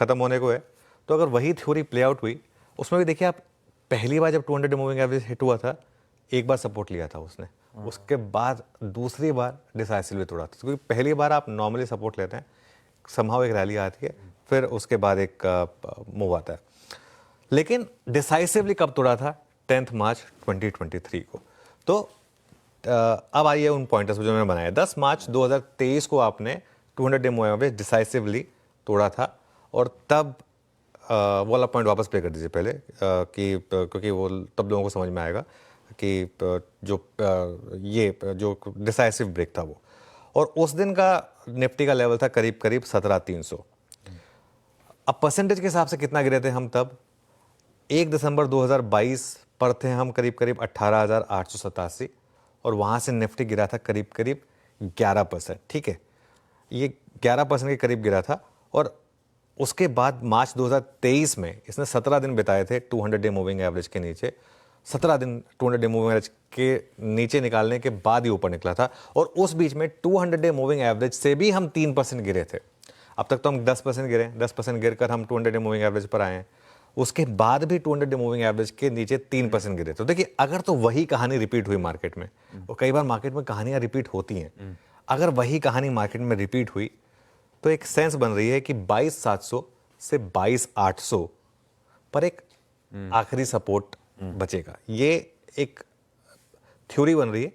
ख़त्म होने को है। तो अगर वही थ्योरी प्ले आउट हुई, उसमें भी देखिए आप, पहली बार जब 200 डे मूविंग एवरेज हिट हुआ था, एक बार सपोर्ट लिया था उसने, उसके बाद दूसरी बार डिसाइसिवली तोड़ा था। क्योंकि पहली बार आप नॉर्मली सपोर्ट लेते हैं, समहाउ एक रैली आती है, फिर उसके बाद एक मूव आता है। लेकिन डिसाइसिवली कब तोड़ा था? 10 मार्च 2023 को। तो अब आइए उन पॉइंटर्स जो मैंने बनाया। 10 मार्च 2023 को आपने 200 डे मूविंग एवरेज डिसाइसिवली तोड़ा था, और तब वो वाला पॉइंट वापस प्ले कर दीजिए पहले, क्योंकि वो तब लोगों को समझ में आएगा कि जो डिसाइसिव ब्रेक था वो। और उस दिन का निफ्टी का लेवल था करीब करीब 17,300। अब परसेंटेज के हिसाब से कितना गिरे थे हम तब? 1 दिसंबर 2022 पर थे हम करीब करीब 18,887, और वहाँ से निफ्टी गिरा था करीब करीब 11%। ठीक है, ये 11% के करीब गिरा था। और उसके बाद मार्च 2023 में इसने 17 दिन बिताए थे 200 डे मूविंग एवरेज के नीचे। 17 दिन 200 डे मूविंग एवरेज के नीचे निकालने के बाद ही ऊपर निकला था। और उस बीच में 200 डे मूविंग एवरेज से भी हम 3% गिरे थे। अब तक तो हम 10% गिरे, 10% गिर कर हम 200 डे मूविंग एवरेज पर आए हैं। उसके बाद भी 200 डे मूविंग एवरेज के नीचे 3% गिरे। तो देखिए, अगर तो वही कहानी रिपीट हुई मार्केट में, और कई बार मार्केट में कहानियां रिपीट होती हैं, अगर वही कहानी मार्केट में रिपीट हुई तो एक सेंस बन रही है कि 22,700 से 22,800 पर एक आखिरी सपोर्ट बचेगा। ये एक थ्योरी बन रही है,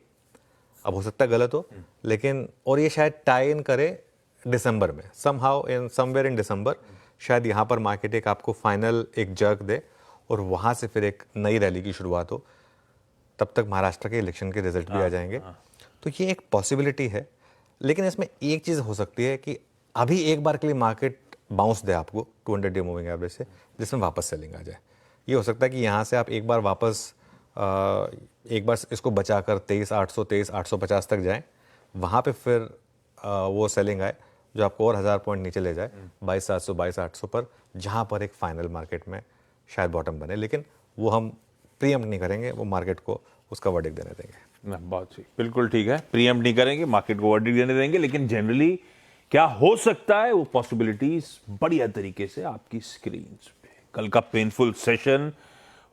अब हो सकता है गलत हो, लेकिन और ये शायद टाई इन करे दिसंबर में, समवेयर इन दिसंबर शायद यहाँ पर मार्केट एक आपको फाइनल एक जर्क दे, और वहाँ से फिर एक नई रैली की शुरुआत हो। तब तक महाराष्ट्र के इलेक्शन के रिजल्ट भी आ जाएंगे। तो ये एक पॉसिबिलिटी है। लेकिन इसमें एक चीज़ हो सकती है कि अभी एक बार के लिए मार्केट बाउंस दे आपको 200 डे मूविंग एवरेज से, जिसमें वापस सेलिंग आ जाए। ये हो सकता है कि यहाँ से आप एक बार वापस एक बार इसको बचाकर 23,800 23,850 तक जाएं, वहाँ पे फिर वो सेलिंग आए जो आपको और 1000 पॉइंट नीचे ले जाए 22,700 22,800 पर, जहाँ पर एक फाइनल मार्केट में शायद बॉटम बने। लेकिन वो हम प्रीएम्प्ट नहीं करेंगे, वो मार्केट को उसका वर्डिक्ट देने देंगे। बहुत सही, बिल्कुल ठीक है, प्रीएम्प्ट नहीं करेंगे, मार्केट को वर्डिक्ट देने देंगे। लेकिन जनरली क्या हो सकता है, वो पॉसिबिलिटीज बढ़िया तरीके से आपकी स्क्रीन पे। कल का पेनफुल सेशन,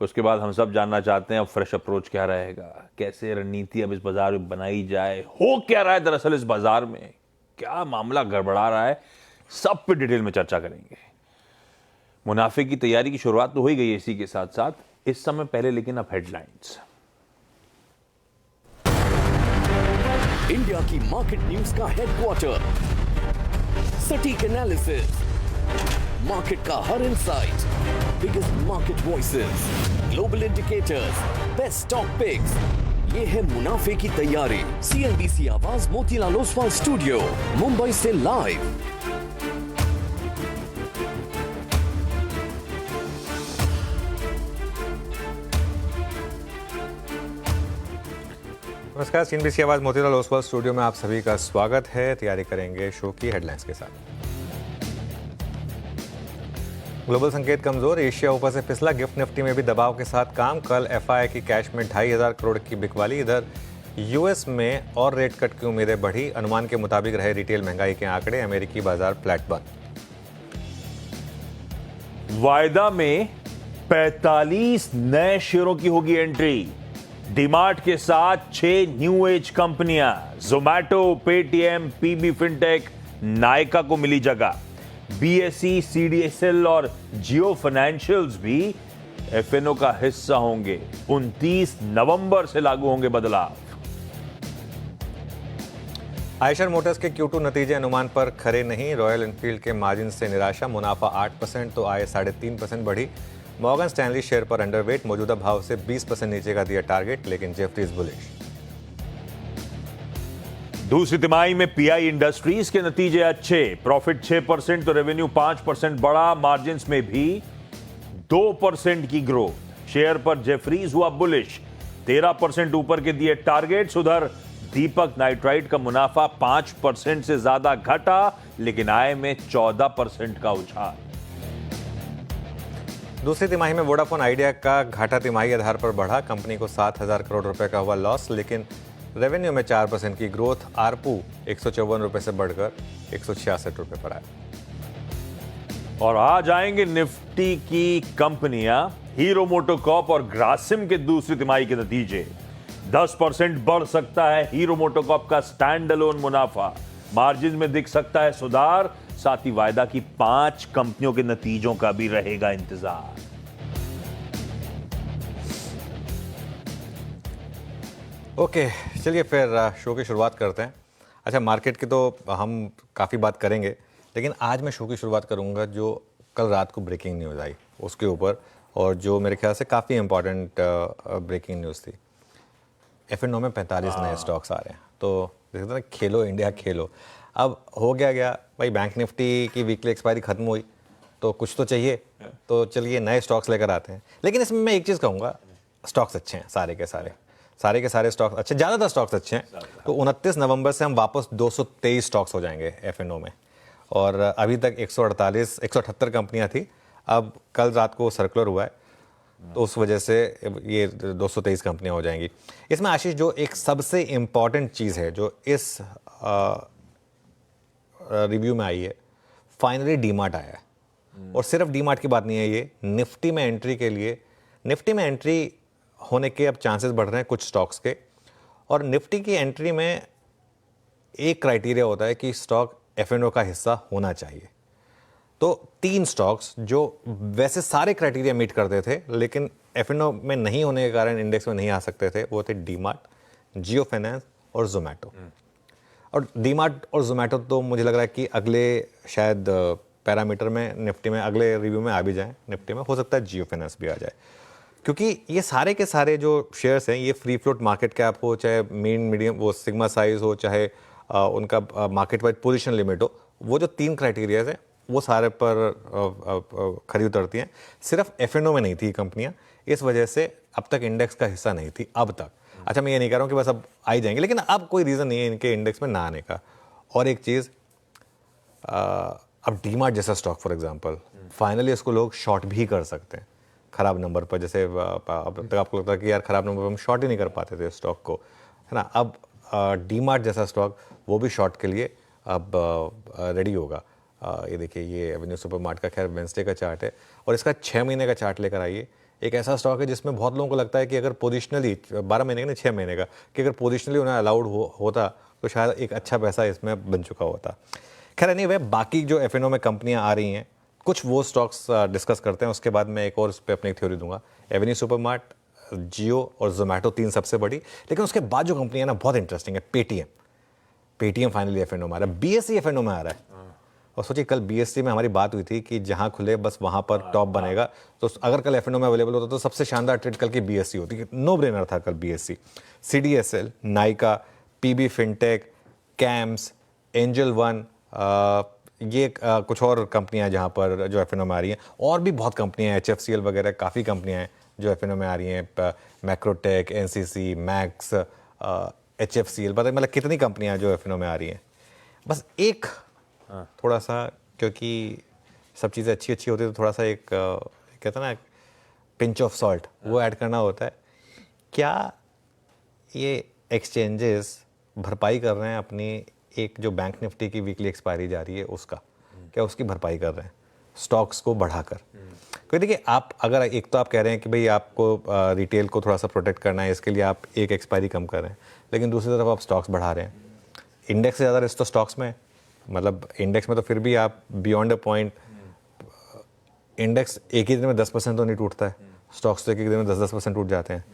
उसके बाद हम सब जानना चाहते हैं अब फ्रेश अप्रोच क्या रहेगा, कैसे रणनीति अब इस बाजार में बनाई जाए, हो क्या रहा है दरअसल इस बाजार में, क्या मामला गड़बड़ा रहा है, सब पे डिटेल में चर्चा करेंगे। मुनाफे की तैयारी की शुरुआत तो हो ही गई है इसी के साथ साथ इस समय। पहले लेकिन अब हेडलाइंस। इंडिया की मार्केट न्यूज का हेडक्वार्टर, सटीक एनालिसिस, मार्केट का हर insight, biggest market voices, global indicators, best stock picks, ये है मुनाफे की तैयारी। CNBC आवाज मोतीलाल ओसवाल स्टूडियो, मुंबई से लाइव। नमस्कार, CNBC आवाज मोतीलाल ओसवाल स्टूडियो में आप सभी का स्वागत है। तैयारी करेंगे शो की हेडलाइंस के साथ। ग्लोबल संकेत कमजोर, एशिया ऊपर से फिसला, गिफ्ट निफ्टी में भी दबाव के साथ काम। कल FI की कैश में 2,500 करोड़ की बिकवाली। इधर US में और रेट कट की उम्मीदें बढ़ी, अनुमान के मुताबिक रहे रिटेल महंगाई के आंकड़े, अमेरिकी बाजार फ्लैट बंद। वायदा में 45 नए शेयरों की होगी एंट्री। डीमार्ट के साथ 6 न्यू एज कंपनियां, Zomato, Paytm, PB fintech, Nykaa को मिली जगह। BSE, CDSL और जियो फाइनेंशियल्स भी FNO का हिस्सा होंगे। 29 नवंबर से लागू होंगे बदलाव। आयशर मोटर्स के Q2 नतीजे अनुमान पर खरे नहीं, रॉयल एनफील्ड के मार्जिन से निराशा, मुनाफा 8% तो आय 3.5% बढ़ी। मॉर्गन स्टैनली शेयर पर अंडरवेट, मौजूदा भाव से 20% नीचे का दिया टारगेट, लेकिन जेफरीज बुलिश। दूसरी तिमाही में PI इंडस्ट्रीज के नतीजे अच्छे, प्रॉफिट 6% तो रेवेन्यू 5% बढ़ा, मार्जिन्स में भी 2% की ग्रोथ। शेयर पर जेफरीज हुआ बुलिश, 13% ऊपर के दिए टारगेट्स। उधर दीपक नाइट्राइट का मुनाफा 5% से ज्यादा घटा, लेकिन आय में 14% का उछाल। दूसरी तिमाही में वोडाफोन आइडिया का घाटा तिमाही आधार पर बढ़ा, कंपनी को 7,000 करोड़ रुपए का हुआ लॉस, लेकिन रेवेन्यू में 4% की ग्रोथ। आरपू 154 रुपए से बढ़कर 166 रुपए पर आया। और आज आएंगे निफ्टी की कंपनियां हीरो मोटोकॉर्प और ग्रासिम के दूसरी तिमाही के नतीजे। 10% बढ़ सकता है हीरो मोटोकॉर्प का स्टैंड अलोन मुनाफा, मार्जिन में दिख सकता है सुधार, साथ ही वायदा की 5 कंपनियों के नतीजों का भी रहेगा इंतजार। ओके, चलिए फिर शो की शुरुआत करते हैं। अच्छा, मार्केट की तो हम काफ़ी बात करेंगे, लेकिन आज मैं शो की शुरुआत करूंगा जो कल रात को ब्रेकिंग न्यूज़ आई उसके ऊपर, और जो मेरे ख्याल से काफ़ी इंपॉर्टेंट ब्रेकिंग न्यूज़ थी। F&O में 45 नए स्टॉक्स आ रहे हैं। तो देखते हैं, खेलो इंडिया खेलो। अब हो गया भाई, बैंक निफ्टी की वीकली एक्सपायरी खत्म हुई तो कुछ तो चाहिए, तो चलिए नए स्टॉक्स लेकर आते हैं। लेकिन इसमें मैं एक चीज़ कहूँगा, स्टॉक्स अच्छे हैं, सारे के सारे स्टॉक्स अच्छे, ज़्यादातर स्टॉक्स अच्छे हैं। तो 29 नवंबर से हम वापस 223 स्टॉक्स हो जाएंगे F&O में, और अभी तक 178 कंपनियां थी। अब कल रात को सर्कुलर हुआ है, तो उस वजह से ये 223 कंपनियां हो जाएंगी। इसमें आशीष, जो एक सबसे इम्पॉर्टेंट चीज़ है जो इस रिव्यू में आई है, फाइनली डीमार्ट आया है। और सिर्फ डीमार्ट की बात नहीं है, ये निफ्टी में एंट्री के लिए, निफ्टी में एंट्री होने के अब चांसेस बढ़ रहे हैं कुछ स्टॉक्स के। और निफ्टी की एंट्री में एक क्राइटेरिया होता है कि स्टॉक F&O का हिस्सा होना चाहिए। तो 3 स्टॉक्स जो वैसे सारे क्राइटेरिया मीट करते थे लेकिन F&O में नहीं होने के कारण इंडेक्स में नहीं आ सकते थे, वो थे डीमार्ट, जियो फाइनेंस और जोमेटो। और डीमार्ट और जोमेटो तो मुझे लग रहा है कि अगले शायद पैरामीटर में निफ्टी में अगले रिव्यू में आ भी जाएं। निफ्टी में हो सकता है जियो फाइनेंस भी आ जाए, क्योंकि ये सारे के सारे जो शेयर्स हैं, ये फ्री फ्लोट मार्केट कैप हो, चाहे मीडियम वो सिग्मा साइज हो, चाहे उनका मार्केट वाइड पोजीशन लिमिट हो, वो जो 3 क्राइटेरियाज हैं वो सारे पर खरी उतरती हैं। सिर्फ F&O में नहीं थी कंपनियां, इस वजह से अब तक इंडेक्स का हिस्सा नहीं थी अब तक। अच्छा, मैं ये नहीं कह रहा हूँ कि बस अब आ ही जाएंगे, लेकिन अब कोई रीज़न नहीं है इनके इंडेक्स में ना आने का। और एक चीज़, अब डीमार्ट जैसा स्टॉक फॉर एग्जांपल, फाइनली इसको लोग शॉर्ट भी कर सकते हैं खराब नंबर पर। जैसे अब तक आपको लगता है कि यार खराब नंबर पर हम शॉर्ट ही नहीं कर पाते थे स्टॉक को, है ना। अब डीमार्ट जैसा स्टॉक वो भी शॉर्ट के लिए अब रेडी होगा। ये देखिए, ये एवेन्यू सुपरमार्ट का खैर वेंसडे का चार्ट है, और इसका 6 महीने का चार्ट लेकर आइए। एक ऐसा स्टॉक है जिसमें बहुत लोगों को लगता है कि अगर पोजिशनली 12 महीने का नहीं 6 महीने का, कि अगर पोजिशनली उन्हें अलाउड होता तो शायद एक अच्छा पैसा इसमें बन चुका होता। खैर एनीवे, बाकी जो F&O में कंपनियां आ रही हैं, कुछ वो स्टॉक्स डिस्कस करते हैं, उसके बाद मैं एक और उस पर अपनी थ्योरी दूंगा। एवेन्यू सुपरमार्ट, जियो और जोमेटो 3 सबसे बड़ी, लेकिन उसके बाद जो कंपनियां ना बहुत इंटरेस्टिंग है। पेटीएम फाइनली F&O में आ रहा है, BSE F&O में आ रहा है। और सोचिए, कल BSE में हमारी बात हुई थी कि जहां खुले बस वहां पर टॉप बनेगा। तो अगर कल F&O में अवेलेबल होता तो सबसे शानदार ट्रेड कल की BSE होती, नो ब्रेनर था कल BSE। CDSL, Nykaa, PB fintech, camps, angel one, ये कुछ और कंपनियां जहां पर जो F&O में आ रही हैं। और भी बहुत कंपनियां हैं, HFCL वगैरह काफ़ी कंपनियां हैं जो F&O में आ रही हैं, मैक्रोटेक, NCC, मैक्स, HFCL, पता मतलब कितनी कंपनियां जो F&O में आ रही हैं। बस एक थोड़ा सा, क्योंकि सब चीज़ें अच्छी होती है तो थोड़ा सा एक कहते हैं ना, पिंच ऑफ सॉल्ट, वो ऐड करना होता है। क्या ये एक्सचेंजेस भरपाई कर रहे हैं अपनी एक जो बैंक निफ्टी की वीकली एक्सपायरी जा रही है उसका, क्या उसकी भरपाई कर रहे हैं स्टॉक्स को बढ़ाकर? क्योंकि देखिए, आप अगर एक तो आप कह रहे हैं कि भाई आपको रिटेल को थोड़ा सा प्रोटेक्ट करना है, इसके लिए आप एक एक्सपायरी कम कर रहे हैं, लेकिन दूसरी तरफ आप स्टॉक्स बढ़ा रहे हैं। इंडेक्स से ज़्यादा रिस्क तो स्टॉक्स में, मतलब इंडेक्स में तो फिर भी आप बियॉन्ड अ पॉइंट, इंडेक्स एक ही दिन में 10% तो नहीं टूटता है, स्टॉक्स तो एक दिन में 10% टूट जाते हैं।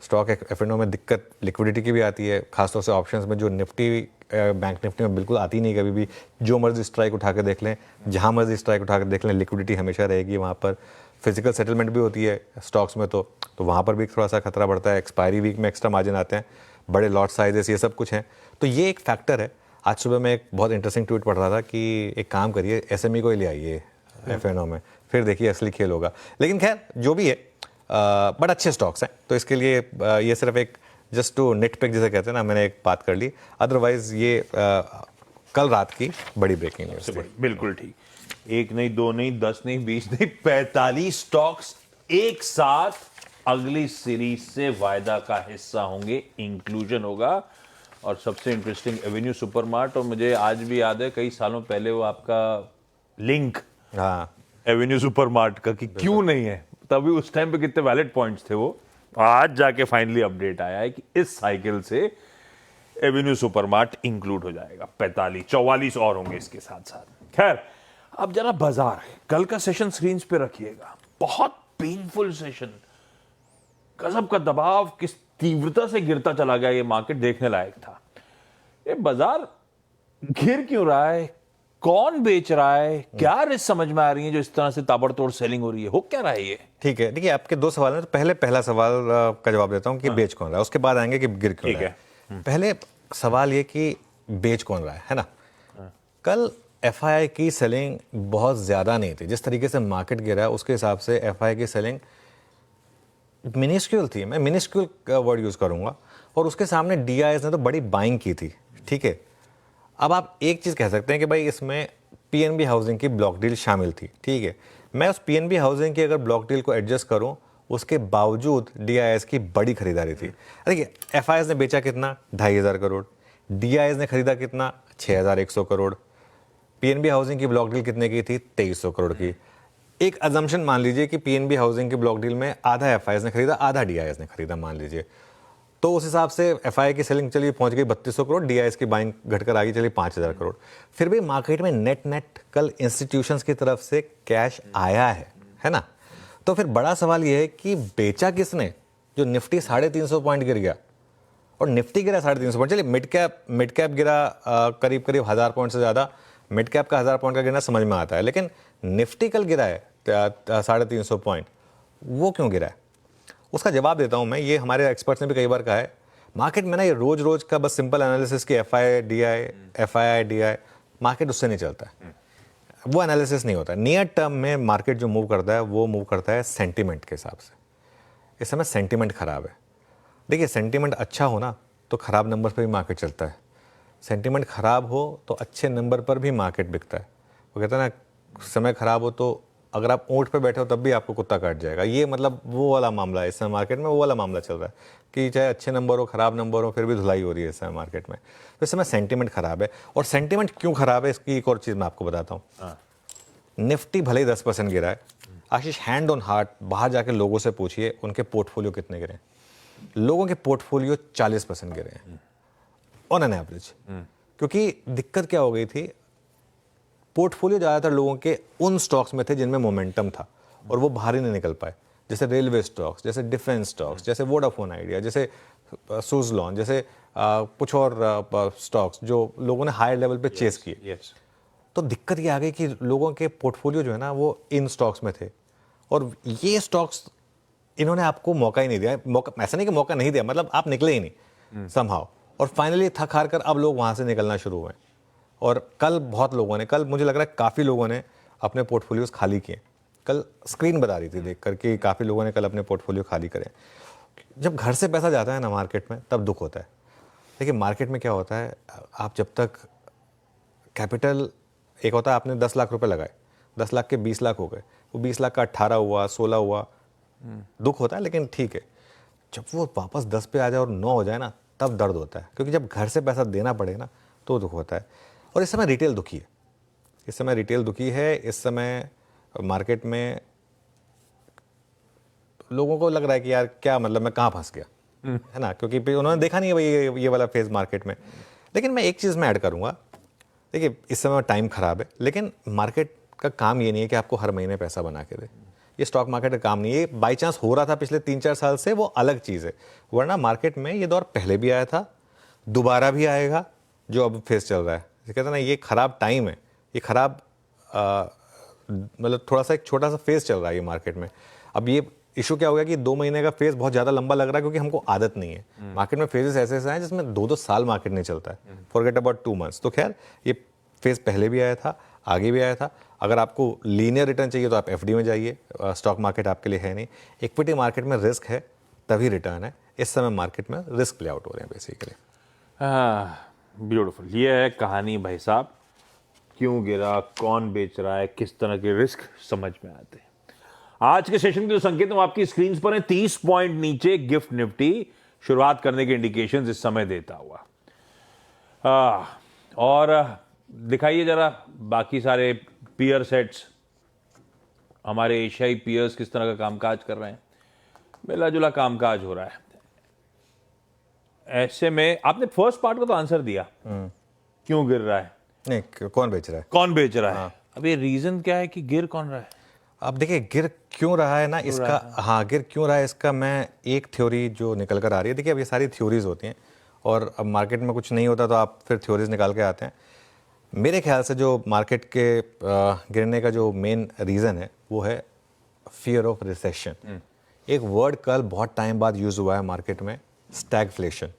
स्टॉक F&O में दिक्कत लिक्विडिटी की भी आती है, खासतौर से ऑप्शंस में, जो निफ्टी बैंक निफ्टी में बिल्कुल आती नहीं कभी भी। जो मर्जी स्ट्राइक उठा के देख लें, जहां मर्जी स्ट्राइक उठा के देख लें, लिक्विडिटी हमेशा रहेगी वहां पर। फिजिकल सेटलमेंट भी होती है स्टॉक्स में, तो वहां पर भी थोड़ा सा खतरा बढ़ता है। एक्सपायरी वीक में एक्स्ट्रा मार्जिन आते हैं, बड़े लॉट साइजेस, ये सब कुछ हैं, तो ये एक फैक्टर है। आज सुबह मैं एक बहुत इंटरेस्टिंग ट्वीट पढ़ रहा था कि एक काम करिए, SME को ही ले आइए F&O में, फिर देखिए असली खेल होगा। लेकिन खैर जो भी है, बट अच्छे स्टॉक्स हैं, तो इसके लिए ये सिर्फ एक जस्ट टू नेट पिक जिसे कहते हैं ना, मैंने एक बात कर ली। अदरवाइज ये कल रात की बड़ी ब्रेकिंग न्यूज़ थी। बिल्कुल ठीक। 1 नहीं, 2 नहीं, 10 नहीं, 20 नहीं, 45 स्टॉक्स एक साथ अगली सीरीज से वायदा का हिस्सा होंगे, इंक्लूजन होगा। और सबसे इंटरेस्टिंग एवेन्यू सुपरमार्ट, और मुझे आज भी याद है कई सालों पहले वो आपका लिंक, हाँ, एवेन्यू सुपरमार्ट का कि क्यों नहीं है, तभी उस टाइम पे कितने वैलिड पॉइंट्स थे वो, आज जाके फाइनली अपडेट आया है कि इस साइकिल से एवेन्यू सुपरमार्ट इंक्लूड हो जाएगा। 44 और होंगे इसके साथ साथ। खैर, अब जरा बाजार, कल का सेशन स्क्रीन पे रखिएगा, बहुत पेनफुल सेशन, गजब का दबाव, किस तीव्रता से गिरता चला गया ये मार्केट, देखने लायक था। ये बाजार गिर क्यों रहा है, कौन बेच रहा है, क्या रिस्क समझ में आ रही है जो इस तरह से ताबड़तोड़ सेलिंग हो रही है, हो क्या रहा है ये? ठीक है, देखिए आपके दो सवाल हैं, तो पहला सवाल का जवाब देता हूं कि बेच कौन रहा है, उसके बाद आएंगे कि गिर क्यों रहा है। पहले सवाल ये कि बेच कौन रहा है ना। कल एफआईआई की सेलिंग बहुत ज्यादा नहीं थी, जिस तरीके से मार्केट गिरा है उसके हिसाब से एफआईआई की सेलिंग मिनिस्क्यूल थी, मैं मिनिस्क्यूल वर्ड यूज करूंगा, और उसके सामने डीआईएस ने तो बड़ी बाइंग की थी। ठीक है, अब आप एक चीज कह सकते हैं कि भाई इसमें पीएनबी हाउसिंग की ब्लॉक डील शामिल थी। ठीक है, मैं उस पीएनबी हाउसिंग की अगर ब्लॉक डील को एडजस्ट करूं, उसके बावजूद डीआईएस की बड़ी खरीदारी थी। देखिए, एफआईएस ने बेचा कितना, 2500 करोड़, डीआईएस ने खरीदा कितना, 6100 करोड़, पीएनबी हाउसिंग की ब्लॉक डील कितने की थी, 2300 करोड़ की। एक अजम्पशन मान लीजिए कि पीएनबी हाउसिंग की ब्लॉक डील में आधा एफआईएस ने खरीदा, आधा डीआईएस ने खरीदा मान लीजिए, तो उस हिसाब से एफआईआई की सेलिंग चलिए पहुंच गई 3200 करोड़, डीआईएस की बाइंग घटकर आ गई चलिए 5000 करोड़। फिर भी मार्केट में नेट कल इंस्टीट्यूशंस की तरफ से कैश आया है ना। तो फिर बड़ा सवाल यह है कि बेचा किसने, जो निफ्टी 350 पॉइंट गिर गया, और निफ्टी गिरा 350 पॉइंट, चलिए मिड कैप गिरा करीब 1000 पॉइंट से ज्यादा, मिड कैप का 1000 पॉइंट का गिरना समझ में आता है, लेकिन निफ्टी कल गिरा है 350 पॉइंट, वो क्यों गिरा है? उसका जवाब देता हूं मैं। ये हमारे एक्सपर्ट्स ने भी कई बार कहा है, मार्केट में ना ये रोज रोज का बस सिंपल एनालिसिस की एफआईआई डीआई, मार्केट उससे नहीं चलता है, वो एनालिसिस नहीं होता। नियर टर्म में मार्केट जो मूव करता है वो मूव करता है सेंटीमेंट के हिसाब से। इस समय सेंटीमेंट खराब है। देखिए, सेंटीमेंट अच्छा हो ना तो खराब नंबर पर भी मार्केट चलता है, सेंटीमेंट खराब हो तो अच्छे नंबर पर भी मार्केट बिकता है। वो कहता है ना, समय खराब हो तो अगर आप ऊंट पे बैठे हो तब भी आपको कुत्ता काट जाएगा। ये मतलब वो वाला मामला है इस समय मार्केट में, वो वाला मामला चल रहा है कि चाहे अच्छे नंबर हो खराब नंबर हो, फिर भी धुलाई हो रही है इस समय मार्केट में। तो इस समय सेंटीमेंट खराब है। और सेंटीमेंट क्यों खराब है इसकी एक और चीज़ मैं आपको बताता हूँ। निफ्टी भले ही 10% गिरा है, आशीष हैंड ऑन हार्ट बाहर जाके लोगों से पूछिए उनके पोर्टफोलियो कितने गिरे। लोगों के पोर्टफोलियो 40% गिरे हैं ऑन एन एवरेज। क्योंकि दिक्कत क्या हो गई थी, पोर्टफोलियो ज़्यादातर लोगों के उन स्टॉक्स में थे जिनमें मोमेंटम था और वो बाहर ही नहीं निकल पाए, जैसे रेलवे स्टॉक्स, जैसे डिफेंस स्टॉक्स, जैसे वोडाफोन आइडिया, जैसे सुजलॉन, जैसे कुछ और स्टॉक्स जो लोगों ने हायर लेवल पे चेस किए। तो दिक्कत ये आ गई कि लोगों के पोर्टफोलियो जो है ना वो इन स्टॉक्स में थे, और ये स्टॉक्स इन्होंने आपको मौका ही नहीं दिया। मौका ऐसा नहीं कि मौका नहीं दिया, मतलब आप निकले ही नहीं समहाउ, और फाइनली थक हार कर अब लोग वहाँ से निकलना शुरू हुए। और कल बहुत लोगों ने, कल मुझे लग रहा है काफ़ी लोगों ने अपने पोर्टफोलियोज खाली किए। कल स्क्रीन बता रही थी देख कर कि काफ़ी लोगों ने कल अपने पोर्टफोलियो खाली करे। जब घर से पैसा जाता है ना मार्केट में तब दुख होता है। देखिए, मार्केट में क्या होता है, आप जब तक कैपिटल, एक होता है आपने 10 लाख रुपए लगाए, 10 लाख के 20 लाख हो गए, वो 20 लाख का 18 हुआ, 16 हुआ, दुख होता है, लेकिन ठीक है। जब वो वापस 10 पे आ जाए और 9 हो जाए ना, तब दर्द होता है, क्योंकि जब घर से पैसा देना पड़े ना तो दुख होता है। और इस समय रिटेल दुखी है, इस समय रिटेल दुखी है। इस समय मार्केट में लोगों को लग रहा है कि यार क्या मतलब मैं कहाँ फंस गया, है ना, क्योंकि उन्होंने देखा नहीं है भाई ये वाला फेज मार्केट में। लेकिन मैं एक चीज़ में ऐड करूँगा, देखिए इस समय टाइम खराब है, लेकिन मार्केट का काम ये नहीं है कि आपको हर महीने पैसा बना के दे। ये स्टॉक मार्केट का काम नहीं है। बाई चांस हो रहा था पिछले 3-4 साल से, वो अलग चीज़ है, वरना मार्केट में ये दौर पहले भी आया था, दोबारा भी आएगा जो अब फेस चल रहा है। कहते हैं ना, ये खराब टाइम है, ये खराब मतलब थोड़ा सा एक छोटा सा फेज चल रहा है ये मार्केट में। अब ये इशू क्या हो गया कि 2 महीने का फेज बहुत ज़्यादा लंबा लग रहा है, क्योंकि हमको आदत नहीं है। मार्केट में फेजेस ऐसे ऐसे हैं जिसमें 2-2 साल मार्केट नहीं चलता है, फॉरगेट अबाउट 2 मंथ्स। तो खैर, ये फेज पहले भी आया था, आगे भी आया था। अगर आपको लीनियर रिटर्न चाहिए तो आप एफडी में जाइए, स्टॉक मार्केट आपके लिए है नहीं। इक्विटी मार्केट में रिस्क है तभी रिटर्न है। इस समय मार्केट में रिस्क प्ले आउट हो रहे हैं बेसिकली। ब्यूटीफुल, ये है कहानी भाई साहब, क्यों गिरा, कौन बेच रहा है, किस तरह के रिस्क समझ में आते हैं। आज के सेशन के जो संकेत हम आपकी स्क्रीन पर हैं, 30 पॉइंट नीचे गिफ्ट निफ्टी शुरुआत करने के इंडिकेशंस इस समय देता हुआ। और दिखाइए जरा बाकी सारे पीयर सेट्स, हमारे एशियाई पीयर्स किस तरह का कामकाज कर रहे हैं, मिला जुला कामकाज हो रहा है। ऐसे में आपने फर्स्ट पार्ट का तो आंसर दिया, क्यों गिर रहा है, नहीं कौन बेच रहा है, कौन बेच रहा है। अब ये रीजन क्या है कि गिर कौन रहा है? अब देखिए गिर क्यों रहा है ना इसका, हाँ गिर क्यों रहा है इसका मैं एक थ्योरी जो निकल कर आ रही है। देखिए अब ये सारी थ्योरीज होती हैं और अब मार्केट में कुछ नहीं होता तो आप फिर थ्योरीज निकाल के आते हैं। मेरे ख्याल से जो मार्केट के गिरने का जो मेन रीज़न है वो है फियर ऑफ रिसेशन। एक वर्ड कल बहुत टाइम बाद यूज़ हुआ है मार्केट में, स्टैगफ्लेशन।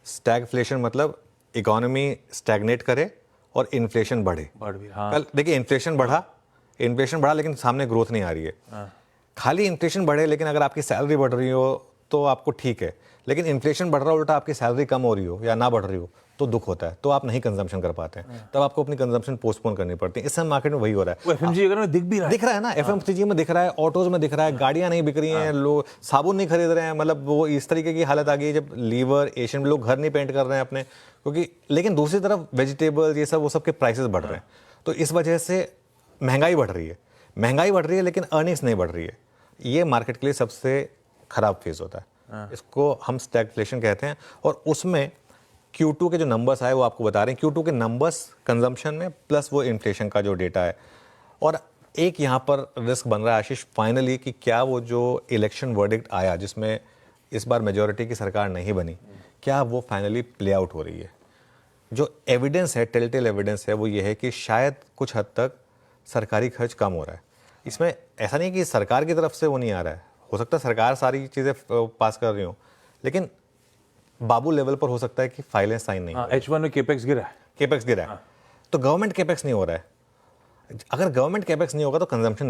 स्टैगफ्लेशन मतलब इकोनॉमी स्टैग्नेट करे और इन्फ्लेशन बढ़े। हाँ। कल देखिए इन्फ्लेशन बढ़ा लेकिन सामने ग्रोथ नहीं आ रही है। खाली इन्फ्लेशन बढ़े लेकिन अगर आपकी सैलरी बढ़ रही हो तो आपको ठीक है, लेकिन इन्फ्लेशन बढ़ रहा हो उल्टा आपकी सैलरी कम हो रही हो या ना बढ़ रही हो तो दुख होता है, तो आप नहीं कंजम्पशन कर पाते हैं, तब आपको अपनी कंजम्पशन पोस्टपोन करनी पड़ती है। इस समय मार्केट में वही हो रहा है। एफएमसीजी अगर में दिख रहा है ना, एफएमसीजी में दिख रहा है, ऑटोज में दिख रहा है, गाड़ियां नहीं बिक रही हैं, लोग साबुन नहीं खरीद रहे हैं, मतलब वो इस तरीके की हालत आ गई है जब लीवर एशियन लोग घर नहीं पेंट कर रहे हैं अपने, क्योंकि लेकिन दूसरी तरफ वेजिटेबल ये सब वो सब के प्राइसेस बढ़ रहे हैं, तो इस वजह से महंगाई बढ़ रही है लेकिन अर्निंग्स नहीं बढ़ रही है। ये मार्केट के लिए सबसे खराब फेज होता है, इसको हम स्टैगफ्लेशन कहते हैं। और उसमें Q2 के जो नंबर्स आए वो आपको बता रहे हैं, Q2 के नंबर्स कंजम्पशन में प्लस वो इन्फ्लेशन का जो डेटा है। और एक यहाँ पर रिस्क बन रहा है आशीष फाइनली कि क्या वो जो इलेक्शन वर्डिक्ट आया जिसमें इस बार मेजॉरिटी की सरकार नहीं बनी, क्या वो फाइनली प्ले आउट हो रही है। जो एविडेंस है, टेलटेल एविडेंस है, वो ये है कि शायद कुछ हद तक सरकारी खर्च कम हो रहा है। इसमें ऐसा नहीं कि सरकार की तरफ से वो नहीं आ रहा है, हो सकता है सरकार सारी चीज़ें पास कर रही हो, लेकिन बाबू लेवल पर हो सकता है कि फाइलें साइन नहीं। H1 में केपेक्स गिरा है, तो गवर्नमेंट केपेक्स नहीं हो रहा है। अगर गवर्नमेंट केपेक्स नहीं होगा तो कंजम्पशन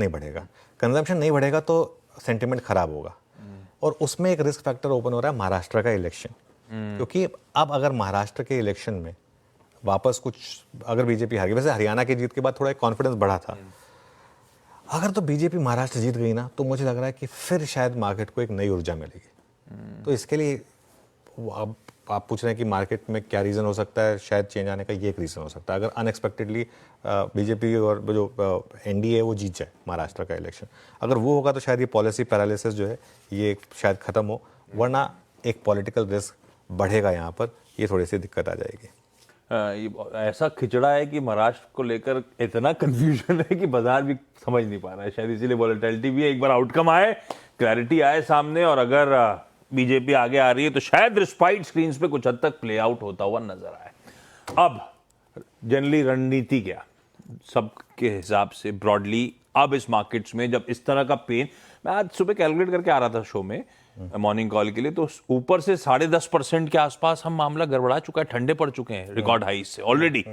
नहीं बढ़ेगा तो सेंटिमेंट खराब होगा। और उसमें एक रिस्क फैक्टर ओपन हो रहा है महाराष्ट्र का इलेक्शन, क्योंकि अब अगर महाराष्ट्र के इलेक्शन में वापस कुछ अगर बीजेपी हार गई, वैसे हरियाणा की जीत के बाद थोड़ा कॉन्फिडेंस बढ़ा था, अगर तो बीजेपी महाराष्ट्र जीत गई ना तो मुझे लग रहा है कि फिर शायद मार्केट को एक नई ऊर्जा मिलेगी। तो इसके लिए आप पूछ रहे हैं कि मार्केट में क्या रीज़न हो सकता है शायद चेंज आने का, ये एक रीज़न हो सकता है अगर अनएक्सपेक्टेडली बीजेपी और जो एनडीए वो जीत जाए महाराष्ट्र का इलेक्शन। अगर वो होगा तो शायद ये पॉलिसी पैरालिसिस जो है ये शायद ख़त्म हो, वरना एक पॉलिटिकल रिस्क बढ़ेगा यहाँ पर, ये थोड़ी सी दिक्कत आ जाएगी। ऐसा खिचड़ा है कि महाराष्ट्र को लेकर इतना कंफ्यूजन है कि बाजार भी समझ नहीं पा रहा है, शायद इसीलिए वॉलेटिलिटी भी है। एक बार आउटकम आए, क्लैरिटी आए सामने, और अगर बीजेपी आगे आ रही है तो शायद डिस्पाइट स्क्रीन्स पे कुछ हद तक प्ले आउट होता हुआ नजर आए। अब जनरली रणनीति क्या सबके हिसाब से ब्रॉडली अब इस मार्केट्स में जब इस तरह का पेन, मैं आज सुबह कैलकुलेट करके आ रहा था शो में मॉर्निंग कॉल के लिए, तो ऊपर से 10.5% के आसपास हम मामला गड़बड़ा चुका है, ठंडे पड़ चुके हैं रिकॉर्ड हाई से ऑलरेडी।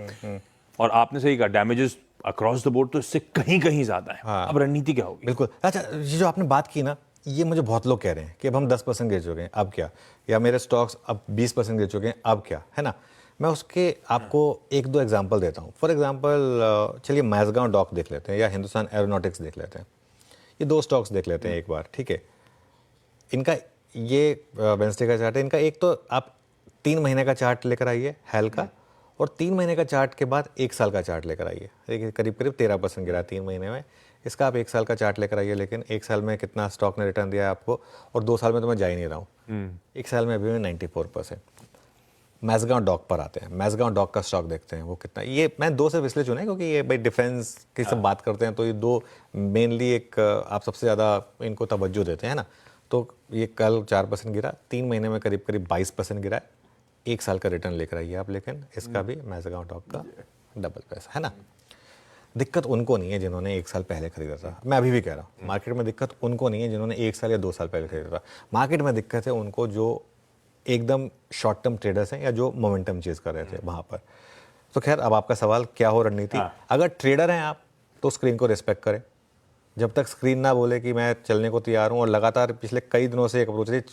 और आपने सही कहा, डैमेजेस अक्रॉस द बोर्ड तो इससे कहीं कहीं ज्यादा है। हाँ। अब रणनीति क्या होगी? बिल्कुल। अच्छा, ये जो आपने बात की ना, ये मुझे बहुत लोग कह रहे हैं कि अब हम 10% गिर चुके हैं, अब क्या, या मेरे स्टॉक्स अब 20% गिर चुके हैं, अब क्या, है ना। मैं उसके आपको एक दो एग्जांपल देता हूँ। फॉर एग्जांपल चलिए मैज़गांव डॉक देख लेते हैं या हिंदुस्तान एरोनॉटिक्स देख लेते हैं। ये दो स्टॉक्स देख लेते हैं एक बार, ठीक है। इनका ये वेंसडे का चार्ट है। इनका एक तो आप 3 महीने का चार्ट लेकर आइए हेल का, और 3 महीने का चार्ट के बाद 1 साल का चार्ट लेकर आइए। देखिए करीब करीब 13% गिरा 3 महीने में। इसका आप 1 साल का चार्ट लेकर आइए, लेकिन 1 साल में कितना स्टॉक ने रिटर्न दिया है आपको, और 2 साल में तो मैं जा ही नहीं रहा हूँ। 1 साल में अभी में 94%। मैज़गांव डॉक पर आते हैं, मैज़गांव डॉक का स्टॉक देखते हैं वो कितना। ये मैं 2 सिर्फ इसलिए चुना है क्योंकि ये भाई डिफेंस की सब बात करते हैं, तो ये 2 मेनली एक आप सबसे ज़्यादा इनको तवज्जो देते हैं ना। तो ये कल 4% गिरा, 3 महीने में करीब करीब 22% गिरा है। 1 साल का रिटर्न लेकर आइए आप, लेकिन इसका भी मैज़गांव डॉक का डबल पैसा है ना। दिक्कत उनको नहीं है जिन्होंने 1 साल पहले खरीदा था। मैं अभी भी कह रहा हूँ, मार्केट में दिक्कत उनको नहीं है जिन्होंने 1 साल या 2 साल पहले खरीदा था। मार्केट में दिक्कत है उनको जो एकदम शॉर्ट टर्म ट्रेडर्स हैं या जो मोमेंटम चेज कर रहे थे वहाँ पर। तो खैर, अब आपका सवाल क्या हो रणनीति। अगर ट्रेडर हैं आप तो स्क्रीन को रिस्पेक्ट करें। जब तक स्क्रीन ना बोले कि मैं चलने को तैयार हूँ, और लगातार पिछले कई दिनों से एक अप्रोच है।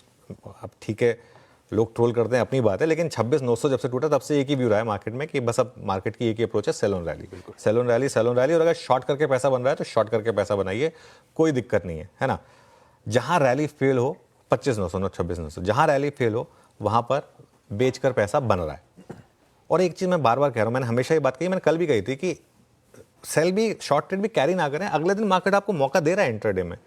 अब ठीक है, लोग ट्रोल करते हैं, अपनी बात है, लेकिन 26,900 जब से टूटा तब से एक ही व्यू रहा है मार्केट में कि बस अब मार्केट की एक ही अप्रोच है, sell on rally, sell on rally, sell on rally. और अगर शॉर्ट करके पैसा बन रहा है तो शॉर्ट करके पैसा बनाइए, कोई दिक्कत नहीं है ना। जहां रैली फेल हो, 25,900 26,900, जहां रैली फेल हो वहां पर बेचकर पैसा बन रहा है। और एक चीज़ मैं बार बार कह रहा हूँ, मैंने हमेशा ये बात कही, मैंने कल भी कही थी कि सेल भी शॉर्ट ट्रेड भी कैरी ना करें, अगले दिन मार्केट आपको मौका दे रहा है इंट्राडे में,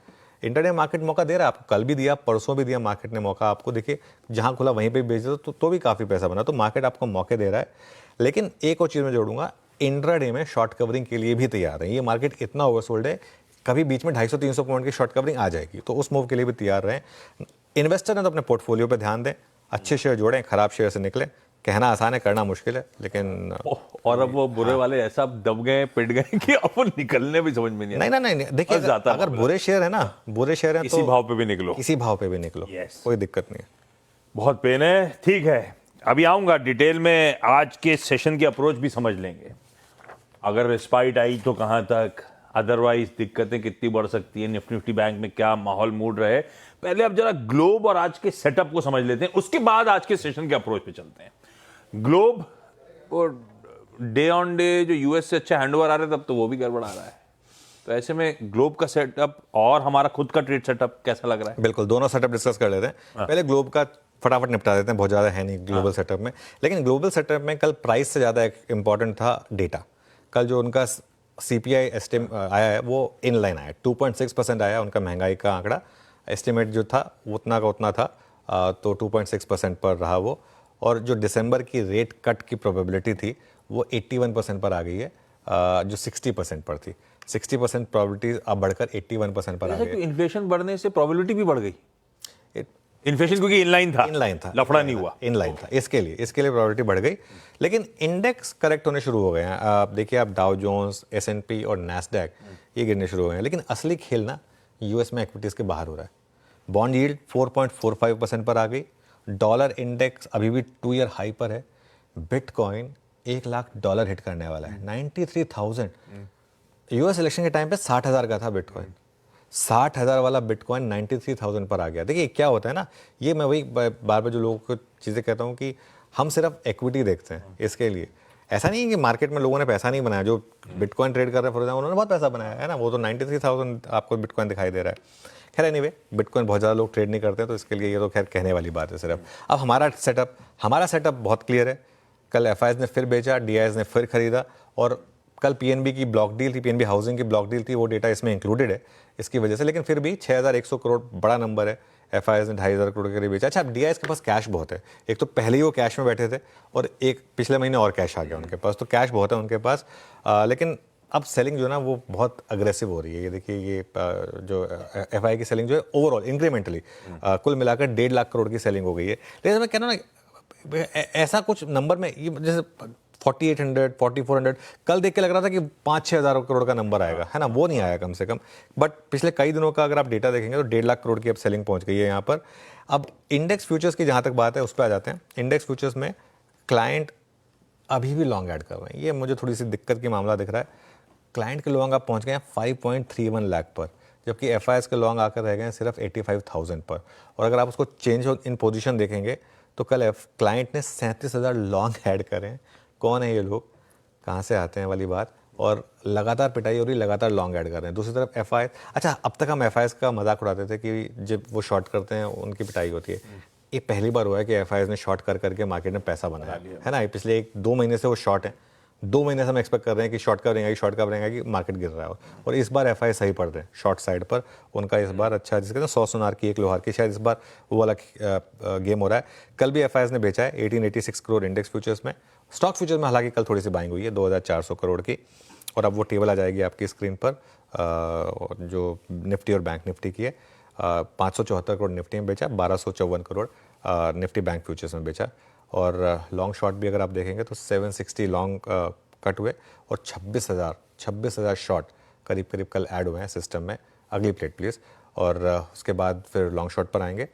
इंटरडे मार्केट मौका दे रहा है आपको, कल भी दिया, परसों भी दिया मार्केट ने मौका आपको, देखिए जहां खुला वहीं पे बेच दो तो भी काफ़ी पैसा बना, तो मार्केट आपको मौके दे रहा है। लेकिन एक और चीज़ मैं जोड़ूंगा, इंट्राडे में शॉर्ट कवरिंग के लिए भी तैयार है, ये मार्केट इतना ओवरसोल्ड है, कभी बीच में 250-300 पॉइंट की शॉर्ट कवरिंग आ जाएगी, तो उस मूव के लिए भी तैयार रहें। इन्वेस्टर ने तो अपने पोर्टफोलियो पर ध्यान दें, अच्छे शेयर जोड़ें, खराब शेयर से निकलें, कहना आसान है करना मुश्किल है, लेकिन और अब वो बुरे वाले ऐसा दब गए पिट गए कि अब वो निकलने भी समझ में नहीं नहीं नहीं देखिए, फंस जाता अगर मामला। बुरे शेयर है ना, बुरे शेयर हैं इसी तो भाव पे भी निकलो, किसी भाव पे भी निकलो, Yes. कोई दिक्कत नहीं है। बहुत पेन है। ठीक है, अभी आऊंगा डिटेल में, आज के सेशन की अप्रोच भी समझ लेंगे, अगर रिस्पाइट आई तो कहां तक, अदरवाइज दिक्कतें कितनी बढ़ सकती है, निफ्टी बैंक में क्या माहौल मूड रहे। पहले अब जरा ग्लोब और आज के सेटअप को समझ लेते हैं, उसके बाद आज के सेशन के अप्रोच पे चलते हैं। ग्लोब और डे ऑन डे जो यूएस से अच्छा हैंडओवर आ रहा है, तब तो वो भी गड़बड़ आ रहा है, तो ऐसे में ग्लोब का सेटअप और हमारा खुद का ट्रेड सेटअप कैसा लग रहा है? बिल्कुल, दोनों सेटअप डिस्कस कर लेते हैं। पहले ग्लोब का फटाफट निपटा देते हैं, बहुत ज़्यादा है नहीं ग्लोबल सेटअप में, लेकिन ग्लोबल सेटअप में कल प्राइस से ज़्यादा एक इंपॉर्टेंट था डेटा। कल जो उनका सीपीआई एस्टिम आया है वो इन लाइन आया, 2.6% आया उनका महंगाई का आंकड़ा, एस्टिमेट जो था उतना का उतना था, तो 2.6% पर रहा वो, और जो दिसंबर की रेट कट की प्रोबेबिलिटी थी वो 81% पर आ गई है, जो 60% पर थी। 60% प्रोबेबिलिटी अब बढ़कर 81% पर आ गई है। इन्फ्लेशन बढ़ने से प्रोबेबिलिटी भी बढ़ गई, It- इन्फ्लेशन क्योंकि इनलाइन था, लफड़ा नहीं हुआ, इनलाइन था, इसके लिए प्रोबेबिलिटी बढ़ गई, लेकिन इंडेक्स करेक्ट होने शुरू हो गए हैं। आप देखिए, आप डाउ जोन्स, S&P और नैस्डैक ये गिरने शुरू हो गए हैं, लेकिन असली खेल ना यूएस में इक्विटीज़ के बाहर हो रहा है। बॉन्ड यील्ड 4.45% पर आ गई, डॉलर इंडेक्स अभी भी 2 ईयर हाई पर है, बिटकॉइन $1 लाख हिट करने वाला है, 93,000। यूएस इलेक्शन के टाइम पे 60,000 का था बिटकॉइन, 60,000 वाला बिटकॉइन 93,000 पर आ गया। देखिए क्या होता है ना, ये मैं वही बार बार जो लोगों को चीज़ें कहता हूँ कि हम सिर्फ इक्विटी देखते हैं इसके लिए, ऐसा नहीं है कि मार्केट में लोगों ने पैसा नहीं बनाया, जो बिटकॉइन ट्रेड कर रहे हैं फॉर एग्जाम्पल उन्होंने बहुत पैसा बनाया है ना, वो तो 93,000 आपको बिटकॉइन दिखाई दे रहा है। खैर एनीवे, बिटकॉइन बहुत ज़्यादा लोग ट्रेड नहीं करते हैं, तो इसके लिए ये तो खैर कहने वाली बात है सिर्फ। अब हमारा सेटअप बहुत क्लियर है। कल एफआईज ने फिर बेचा, डीआईज ने फिर खरीदा, और कल पीएनबी की ब्लॉक डील थी, पीएनबी हाउसिंग की ब्लॉक डील थी, वो डेटा इसमें इंक्लूडेड है इसकी वजह से, लेकिन फिर भी 6,100 करोड़ बड़ा नंबर है, एफआईज ने 2,500 करोड़ के करीब बेचा। अच्छा, अब डीआईज के पास कैश बहुत है, एक तो पहले ही वो कैश में बैठे थे और एक पिछले महीने और कैश आ गया उनके पास, तो कैश बहुत है उनके पास, लेकिन अब सेलिंग जो है ना वो बहुत अग्रेसिव हो रही है। ये देखिए, ये जो एफआई की सेलिंग जो है ओवरऑल इंक्रीमेंटली कुल मिलाकर 1.5 लाख करोड़ की सेलिंग हो गई है। लेकिन मैं कह रहा हूँ ना, ऐसा कुछ नंबर में ये जैसे 4,800, 4,400 कल देख के लग रहा था कि 5-6 हज़ार करोड़ का नंबर आएगा, है ना, वो नहीं आया कम से कम, बट पिछले कई दिनों का अगर आप डेटा देखेंगे तो 1.5 लाख करोड़ की अब सेलिंग पहुंच गई है यहाँ पर। अब इंडेक्स फ्यूचर्स की जहाँ तक बात है उस पर आ जाते हैं। इंडेक्स फ्यूचर्स में क्लाइंट अभी भी लॉन्ग ऐड कर रहे हैं, ये मुझे थोड़ी सी दिक्कत की मामला दिख रहा है। क्लाइंट के लॉन्ग आप पहुँच गए हैं 5.31 लाख पर, जबकि एफआईएस के लॉन्ग आकर रह गए हैं सिर्फ 85,000 पर, और अगर आप उसको चेंज इन पोजीशन देखेंगे तो कल क्लाइंट ने 37,000 लॉन्ग ऐड करे हैं। कौन है ये लोग, कहाँ से आते हैं वाली बात, और लगातार पिटाई हो रही, लगातार लॉन्ग ऐड कर रहे हैं। दूसरी तरफ एफआई, अच्छा अब तक हम एफआईएस का मजाक उड़ाते थे कि जब वो शॉर्ट करते हैं उनकी पिटाई होती है, ये पहली बार हुआ है कि एफआईएस ने शॉर्ट कर करके मार्केट में पैसा बनाया है ना। पिछले 1-2 महीने से वो शॉर्ट है, 2 महीने से हम एक्सपेक्ट कर रहे हैं कि शॉर्ट कवरिंग कि मार्केट गिर रहा हो, और इस बार एफआई सही पड़ रहे हैं शॉर्ट साइड पर उनका इस बार अच्छा, जिसके 100 सुनार की 1 लोहार की, शायद इस बार वो वाला गेम हो रहा है। कल भी एफआईएस ने बेचा है 1886 करोड़ इंडेक्स फ्यूचर्स में। स्टॉक फ्यूचर्स में हालांकि कल थोड़ी सी बाइंग हुई है 2,400 करोड़ की, और अब वो टेबल आ जाएगी आपकी स्क्रीन पर, जो निफ्टी और बैंक निफ्टी की है। 574 करोड़ निफ्टी में बेचा, 1,254 करोड़ निफ्टी बैंक फ्यूचर्स में बेचा, और लॉन्ग शॉर्ट भी अगर आप देखेंगे तो 760 लॉन्ग कट हुए, और 26,000 शॉर्ट करीब करीब कल ऐड हुए हैं सिस्टम में। अगली प्लेट प्लीज़, और उसके बाद फिर लॉन्ग शॉर्ट पर आएंगे।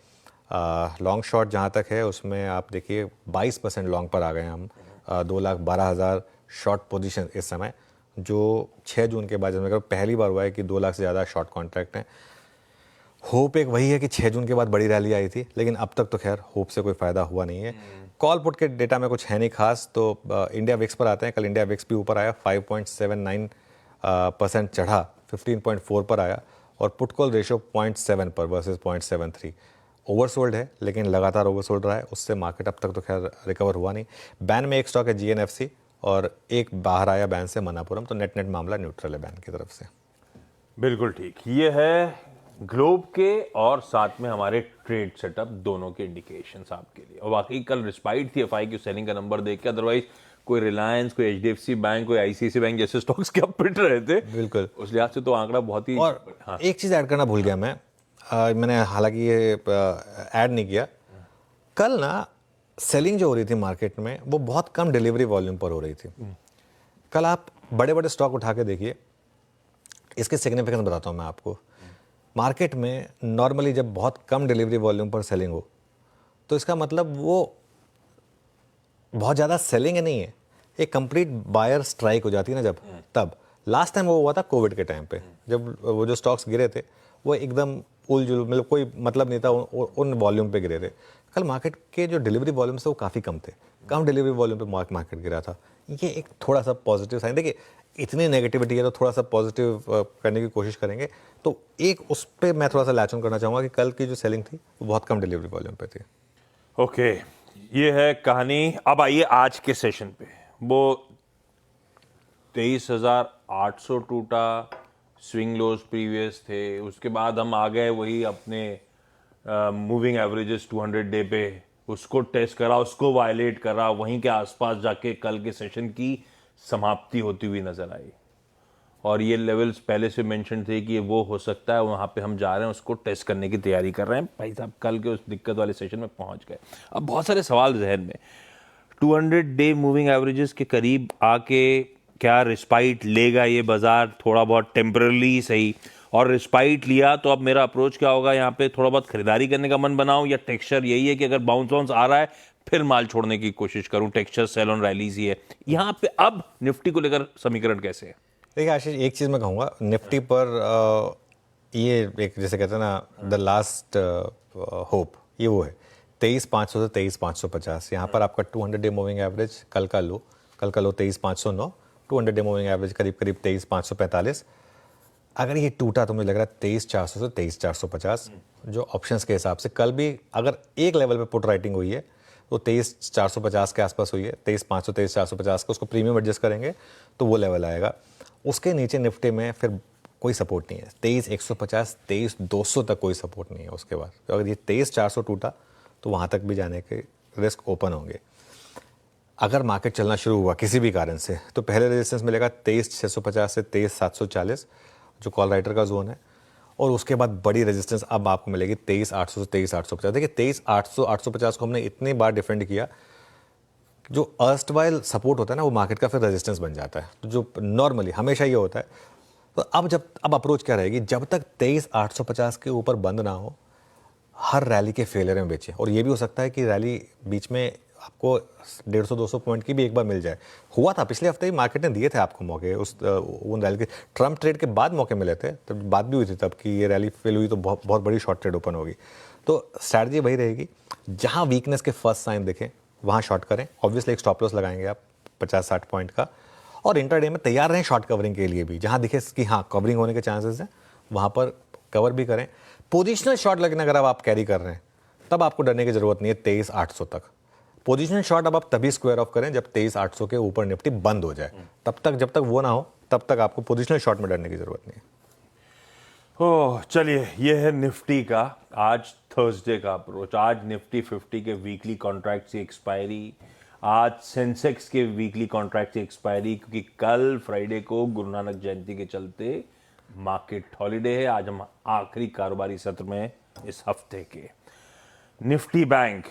लॉन्ग शॉर्ट जहाँ तक है उसमें आप देखिए 22% लॉन्ग पर आ गए हम, 2,12,000 शॉर्ट पोजीशन इस समय, जो 6 जून के बाद जब पहली बार हुआ है कि 2 लाख से ज़्यादा शॉर्ट कॉन्ट्रैक्ट हैं। होप एक वही है कि 6 जून के बाद बड़ी रैली आई थी, लेकिन अब तक तो खैर होप से कोई फ़ायदा हुआ नहीं है। कॉल पुट के डेटा में कुछ है नहीं खास, तो इंडिया विक्स पर आते हैं। कल इंडिया विक्स भी ऊपर आया, 5.79% चढ़ा, 15.4 पर आया, और पुट कॉल रेशियो 0.7 पर वर्सेस 0.73। ओवरसोल्ड है, लेकिन लगातार ओवरसोल्ड रहा है, उससे मार्केट अब तक तो खैर रिकवर हुआ नहीं। बैन में एक स्टॉक है GNFC, और एक बाहर आया बैन से मनापुरम, तो नेट नेट मामला न्यूट्रल है बैन की तरफ से। बिल्कुल ठीक। ये है ग्लोब के और साथ में हमारे ट्रेड सेटअप दोनों के इंडिकेशंस आपके लिए। और वाकई कल रिस्पाइट थी एफआई की सेलिंग का नंबर देख के, अदरवाइज कोई रिलायंस, कोई एचडीएफसी बैंक, कोई आईसीआईसी बैंक जैसे स्टॉक्स के अब पिट रहे थे। बिल्कुल। उस लिहाज से तो आंकड़ा बहुत ही। और हाँ। एक चीज़ ऐड करना भूल गया मैं, मैंने हालांकि ये ऐड नहीं किया, कल ना सेलिंग जो हो रही थी मार्केट में वो बहुत कम डिलीवरी वॉल्यूम पर हो रही थी। कल आप बड़े बड़े स्टॉक उठा के देखिए, इसके सिग्निफिकेंस बताता हूँ मैं आपको। मार्केट में नॉर्मली जब बहुत कम डिलीवरी वॉल्यूम पर सेलिंग हो तो इसका मतलब वो बहुत ज़्यादा सेलिंग नहीं है, एक कंप्लीट बायर स्ट्राइक हो जाती है ना जब, तब लास्ट टाइम वो हुआ था कोविड के टाइम पे, जब वो जो स्टॉक्स गिरे थे वो एकदम उलझुल, मतलब कोई मतलब नहीं था उन वॉल्यूम पे गिरे थे। कल मार्केट के जो डिलीवरी वॉल्यूम्स थे वो काफ़ी कम थे, कम डिलीवरी वॉल्यूम पे मार्केट गिरा था। ये एक थोड़ा सा पॉजिटिव साइन, देखिए इतनी नेगेटिविटी है तो थोड़ा सा पॉजिटिव करने की कोशिश करेंगे। तो एक उस पर मैं थोड़ा सा लैच ऑन करना चाहूँगा कि कल की जो सेलिंग थी वो बहुत कम डिलीवरी वॉल्यूम पे थी। ओके, ये है कहानी। अब आइए आज के सेशन पे। वो 23,800 टूटा, स्विंग लोज प्रीवियस थे, उसके बाद हम आ गए वही अपने मूविंग एवरेजेस 200 डे पे, उसको टेस्ट करा, उसको वायलेट करा, वहीं के आसपास जाके कल के सेशन की समाप्ति होती हुई नजर आई। और ये लेवल्स पहले से मेंशन थे कि ये वो हो सकता है, वहाँ पे हम जा रहे हैं, उसको टेस्ट करने की तैयारी कर रहे हैं। भाई साहब कल के उस दिक्कत वाले सेशन में पहुंच गए। अब बहुत सारे सवाल जहन में, 200 डे मूविंग एवरेजेस के करीब आके क्या रिस्पाइट लेगा ये बाजार, थोड़ा बहुत टेम्परली सही, और रिस्पाइट लिया तो अब मेरा अप्रोच क्या होगा, यहाँ पे थोड़ा बहुत खरीदारी करने का मन बनाऊं, या टेक्सचर यही है कि अगर बाउंस वाउंस आ रहा है फिर माल छोड़ने की कोशिश करूं, टेक्सचर सेल ऑन रैलीज ही है यहाँ पे। अब निफ्टी को लेकर समीकरण कैसे है? देखिए आशीष, एक चीज़ मैं कहूँगा निफ्टी पर, ये एक जैसे कहते हैं ना द लास्ट होप, ये वो है 23,500 से 23,550। यहाँ पर आपका 200 डे मूविंग एवरेज कल का लो 23,509, 200 डे मूविंग एवरेज करीब करीब 23,545। अगर ये टूटा तो मुझे लग रहा है 23,400 से 23,450 जो ऑप्शंस के हिसाब से कल भी अगर एक लेवल पे पुट राइटिंग हुई है तो 23,450 के आसपास हुई है, 23,500 23,450 का उसको प्रीमियम एडजस्ट करेंगे तो वो लेवल आएगा। उसके नीचे निफ्टी में फिर कोई सपोर्ट नहीं है, 23,150 23,200 तक कोई सपोर्ट नहीं है। उसके बाद तो अगर ये 23,400 टूटा तो वहाँ तक भी जाने के रिस्क ओपन होंगे। अगर मार्केट चलना शुरू हुआ किसी भी कारण से तो पहले रेजिस्टेंस मिलेगा 23,650 से 23,740 जो कॉल राइटर का जोन है, और उसके बाद बड़ी रेजिस्टेंस अब आपको मिलेगी 23,800 से 23,850। देखिए 23,800 850 को हमने इतनी बार डिफेंड किया, जो अर्स्टवाइल सपोर्ट होता है ना वो मार्केट का फिर रेजिस्टेंस बन जाता है, तो जो नॉर्मली हमेशा ये होता है। तो अब अप्रोच क्या रहेगी, जब तक 23,850 के ऊपर बंद ना हो हर रैली के फेलियर में बेचें। और ये भी हो सकता है कि रैली बीच में आपको 150-200 पॉइंट की भी एक बार मिल जाए। हुआ था पिछले हफ्ते ही, मार्केट ने दिए थे आपको मौके उन रैली के, ट्रम्प ट्रेड के बाद मौके मिले थे, तब बात भी हुई थी तब कि ये रैली फेल हुई तो बहुत बड़ी शॉर्ट ट्रेड ओपन होगी। तो स्ट्रैटेजी वही रहेगी, जहां वीकनेस के फर्स्ट साइन दिखें वहां शॉर्ट करें। ऑब्वियसली एक स्टॉप लॉस लगाएंगे आप 50-60 पॉइंट का, और इंटरडे में तैयार रहें शॉर्ट कवरिंग के लिए भी, जहां दिखे कि हाँ कवरिंग होने के चांसेस हैं वहां पर कवर भी करें। पोजिशनल शॉर्ट लगने अगर आप कैरी कर रहे हैं तब आपको डरने की जरूरत नहीं है 23,800 तक। पोजीशनल शॉट अब आप तभी स्क्वायर ऑफ करें जब 23,800 के ऊपर निफ्टी बंद हो जाए, तब तक जब तक वो ना हो तब तक आपको पोजीशनल शॉट में डरने की जरूरत नहीं है। ओह चलिए, ये है निफ्टी का आज थर्सडे का अप्रोच। आज निफ्टी 50 के वीकली कॉन्ट्रैक्ट की एक्सपायरी, आज सेंसेक्स के वीकली कॉन्ट्रैक्ट की एक्सपायरी, क्योंकि कल फ्राइडे को गुरु नानक जयंती के चलते मार्केट हॉलीडे है। आज हम आखिरी कारोबारी सत्र में इस हफ्ते के। निफ्टी बैंक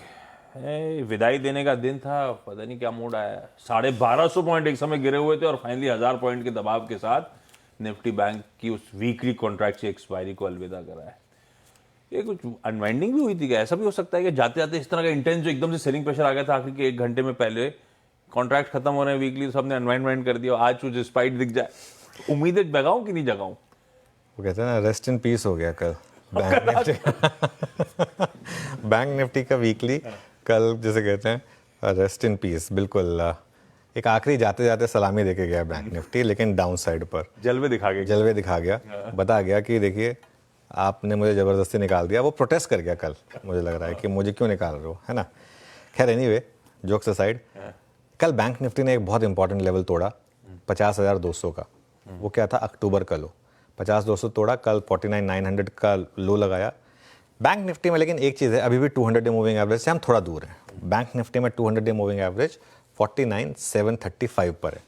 विदाई देने का दिन था, पता नहीं क्या मूड आया, 1250 पॉइंट एक समय गिरे हुए थे और फाइनली 1000 पॉइंट के दबाव के साथ निफ्टी बैंक की उस वीकली कॉन्ट्रैक्ट की एक्सपायरी को अलविदा करा है। ये कुछ अनवाइंडिंग भी हुई थी क्या? ऐसा भी हो सकता है कि जाते जाते इस तरह का इंटेंस जो एकदम से सेलिंग प्रेशर आ गया था आखिर के 1 घंटे में, पहले कॉन्ट्रैक्ट खत्म हो रहे हैं वीकली, तो सबने अनवाइंड कर दिया, आज कुछ स्पाइट दिख जाए। उम्मीदें जगाऊं कि नहीं जगाऊं? वो कहते हैं ना रेस्ट इन पीस हो गया कल बैंक निफ्टी का वीकली कल, जैसे कहते हैं रेस्ट इन पीस। बिल्कुल एक आखिरी जाते जाते सलामी देके गया बैंक निफ्टी, लेकिन डाउन साइड पर जलवे दिखा गया, बता गया कि देखिए आपने मुझे ज़बरदस्ती निकाल दिया। वो प्रोटेस्ट कर गया कल, मुझे लग रहा है कि मुझे क्यों निकाल रहे हो, है ना। खैर एनीवे, जोक्स असाइड, कल बैंक निफ्टी ने एक बहुत इंपॉर्टेंट लेवल तोड़ा 50,200 का। वो क्या था, अक्टूबर का लो। 50,200 तोड़ा, कल 49,900 का लो लगाया बैंक निफ्टी में। लेकिन एक चीज़ है, अभी भी 200 डे मूविंग एवरेज से हम थोड़ा दूर हैं। बैंक निफ्टी में 200 डे मूविंग एवरेज 49,735 पर है।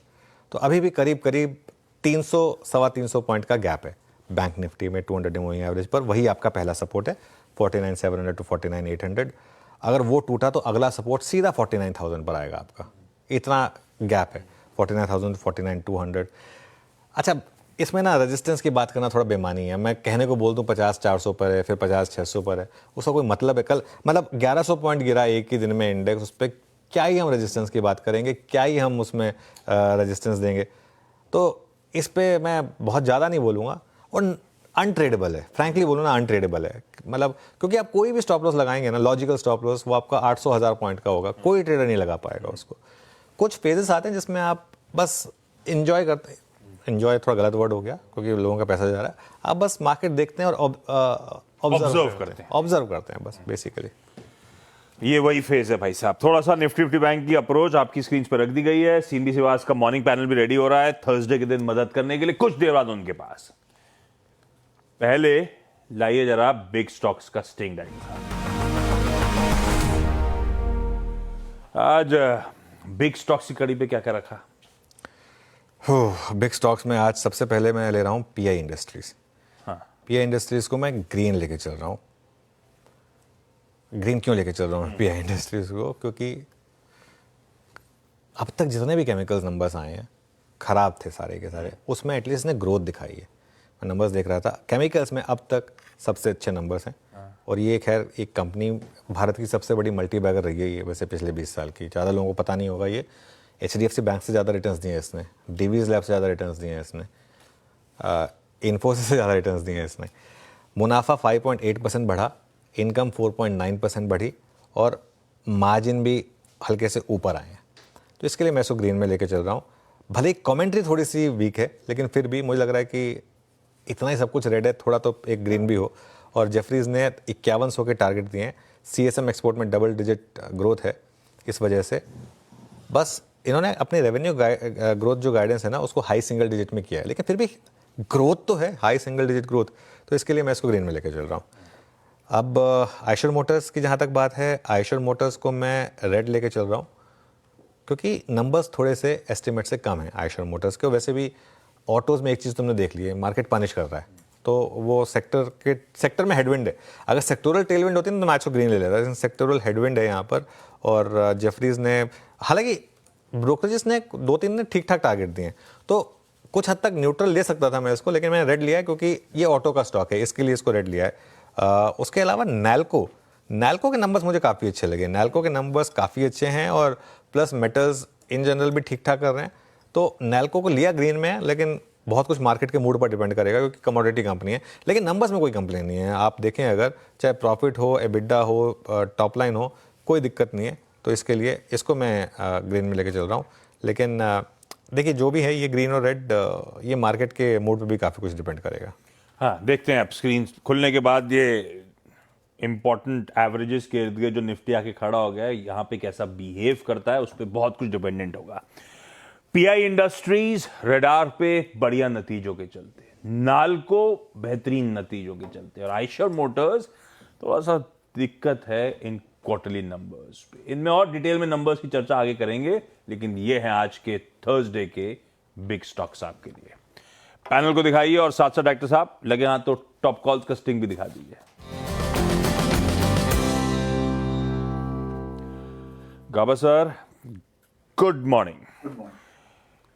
तो अभी भी करीब करीब 300 सवा 300 पॉइंट का गैप है बैंक निफ्टी में 200 डे मूविंग एवरेज पर। वही आपका पहला सपोर्ट है 49,700 टू 49,800। अगर वो टूटा तो अगला सपोर्ट सीधा 49,000 पर आएगा आपका। इतना गैप है 49,000 टू 49,200। अच्छा, इसमें ना रेजिस्टेंस की बात करना थोड़ा बेमानी है। मैं कहने को बोल दूं 50,400 पर है, फिर 50,600 पर है, उसका कोई मतलब है? कल मतलब 1100 पॉइंट गिरा एक ही दिन में इंडेक्स, उस पर क्या ही हम रेजिस्टेंस की बात करेंगे, क्या ही हम उसमें रेजिस्टेंस देंगे? तो इस पे मैं बहुत ज़्यादा नहीं बोलूँगा। और अनट्रेडेबल है, फ्रैंकली बोलूँ ना, अनट्रेडेबल है। मतलब क्योंकि आप कोई भी स्टॉप लॉस लगाएंगे ना, लॉजिकल स्टॉप लॉस, वो आपका 800,000 पॉइंट का होगा। कोई ट्रेडर नहीं लगा पाएगा उसको। कुछ फेजेस आते हैं जिसमें आप बस इंजॉय करते हैं। इंजॉय थोड़ा गलत वर्ड हो गया क्योंकि लोगों का पैसा जा रहा है। आप बस मार्केट देखते हैं और ऑब्जर्व करते हैं बस बेसिकली। ये वही फेज है भाई साहब। थोड़ा सा निफ्टी फिफ्टी बैंक की अप्रोच आपकी स्क्रीन पर रख दी गई है। सीएमबी सिवास का मॉर्निंग पैनल भी रेडी हो रहा है थर्सडे के दिन मदद करने के लिए कुछ देर बाद उनके पास। पहले लाइए जरा बिग स्टॉक्स का स्टिंग डाइट। आज बिग स्टॉक्स की कड़ी पे क्या क्या रखा? बिग स्टॉक्स में आज सबसे पहले मैं ले रहा हूँ पीआई इंडस्ट्रीज। हाँ, पीआई इंडस्ट्रीज को मैं ग्रीन लेके चल रहा हूँ। ग्रीन क्यों लेके चल रहा हूँ पीआई इंडस्ट्रीज को? क्योंकि अब तक जितने भी केमिकल्स नंबर्स आए हैं खराब थे सारे के सारे, उसमें एटलीस्ट ने ग्रोथ दिखाई है। मैं नंबर्स देख रहा था, केमिकल्स में अब तक सबसे अच्छे नंबर्स हैं। और ये खैर एक कंपनी भारत की सबसे बड़ी मल्टी बैगर रही है ये वैसे पिछले 20 साल की। ज़्यादा लोगों को पता नहीं होगा, ये HDFC बैंक से ज़्यादा रिटर्न्स दिए हैं इसने, डीवीज लैब से ज़्यादा रिटर्न्स दिए हैं इसने, इन्फोसिस से ज़्यादा रिटर्न्स दिए हैं इसने। मुनाफा 5.8% बढ़ा, इनकम 4.9% बढ़ी और मार्जिन भी हल्के से ऊपर आए हैं। तो इसके लिए मैं इसको ग्रीन में लेके चल रहा हूँ। भले ही कमेंट्री थोड़ी सी वीक है, लेकिन फिर भी मुझे लग रहा है कि इतना ही सब कुछ रेड है, थोड़ा तो एक ग्रीन भी हो। और जेफरीज ने 5100 के टारगेट दिए हैं। CSM एक्सपोर्ट में डबल डिजिट ग्रोथ है, इस वजह से बस इन्होंने अपने रेवेन्यू ग्रोथ जो गाइडेंस है ना उसको हाई सिंगल डिजिट में किया है, लेकिन फिर भी ग्रोथ तो है, हाई सिंगल डिजिट ग्रोथ। तो इसके लिए मैं इसको ग्रीन में लेकर चल रहा हूँ। अब आयशर मोटर्स की जहाँ तक बात है, आयशर मोटर्स को मैं रेड लेके चल रहा हूँ क्योंकि नंबर्स थोड़े से एस्टिमेट से कम है आयशर मोटर्स के। वैसे भी ऑटोज़ में एक चीज़ तुमने देख ली है, मार्केट पनिश कर रहा है, तो वो सेक्टर में हेडविंड है। अगर सेक्टोरल टेलविंड होती है तो मैं आज को ग्रीन ले लेता, लेकिन सेक्टोरल हेडविंड है यहाँ पर। और जेफरीज ने, हालांकि ब्रोकरेजेस ने 2-3 ने ठीक ठाक टारगेट दिए हैं, तो कुछ हद तक न्यूट्रल ले सकता था मैं इसको, लेकिन मैंने रेड लिया है क्योंकि ये ऑटो का स्टॉक है, इसके लिए इसको रेड लिया है। उसके अलावा नैल्को के नंबर्स मुझे काफ़ी अच्छे लगे। नैल्को के नंबर्स काफ़ी अच्छे हैं और प्लस मेटल्स इन जनरल भी ठीक ठाक कर रहे हैं, तो नैल्को को लिया ग्रीन में है। लेकिन बहुत कुछ मार्केट के मूड पर डिपेंड करेगा क्योंकि कमोडिटी कंपनी है। लेकिन नंबर्स में कोई कंप्लेन नहीं है, आप देखें अगर चाहे प्रॉफिट हो, एबिडा हो, टॉप लाइन हो, कोई दिक्कत नहीं है। तो इसके लिए इसको मैं ग्रीन में लेके चल रहा हूँ। लेकिन देखिए जो भी है ये ग्रीन और रेड, ये मार्केट के मूड पे भी काफ़ी कुछ डिपेंड करेगा। हाँ, देखते हैं अब स्क्रीन खुलने के बाद ये इंपॉर्टेंट एवरेजेस के इर्द गिर्द जो निफ्टी आके खड़ा हो गया है, यहाँ पे कैसा बिहेव करता है उस पर बहुत कुछ डिपेंडेंट होगा। पीआई इंडस्ट्रीज रडार पे बढ़िया नतीजों के चलते, नाल्को बेहतरीन नतीजों के चलते, और आयशर मोटर्स थोड़ा सा दिक्कत है इन क्वार्टरली नंबर्स पे। इनमें और डिटेल में नंबर्स की चर्चा आगे करेंगे, लेकिन ये है आज के थर्सडे के बिग स्टॉक्स आपके लिए। पैनल को दिखाइए और साथ साथ डायरेक्टर साहब लगे हाथ तो टॉप कॉल्स का स्टिंग भी दिखा दीजिए। गाबा सर, गुड मॉर्निंग।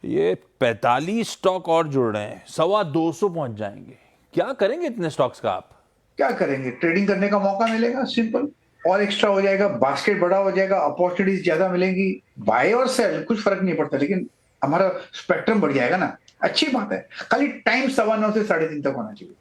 ये 45 स्टॉक और जुड़ रहे हैं, 225 पहुंच जाएंगे। क्या करेंगे इतने स्टॉक्स का आप? क्या करेंगे? ट्रेडिंग करने का मौका मिलेगा, सिंपल। और एक्स्ट्रा हो जाएगा, बास्केट बड़ा हो जाएगा, अपॉर्चुनिटीज ज्यादा मिलेंगी। बाय और सेल कुछ फर्क नहीं पड़ता, लेकिन हमारा स्पेक्ट्रम बढ़ जाएगा ना, अच्छी बात है। खाली टाइम 9:15 से 3:30 तक होना चाहिए।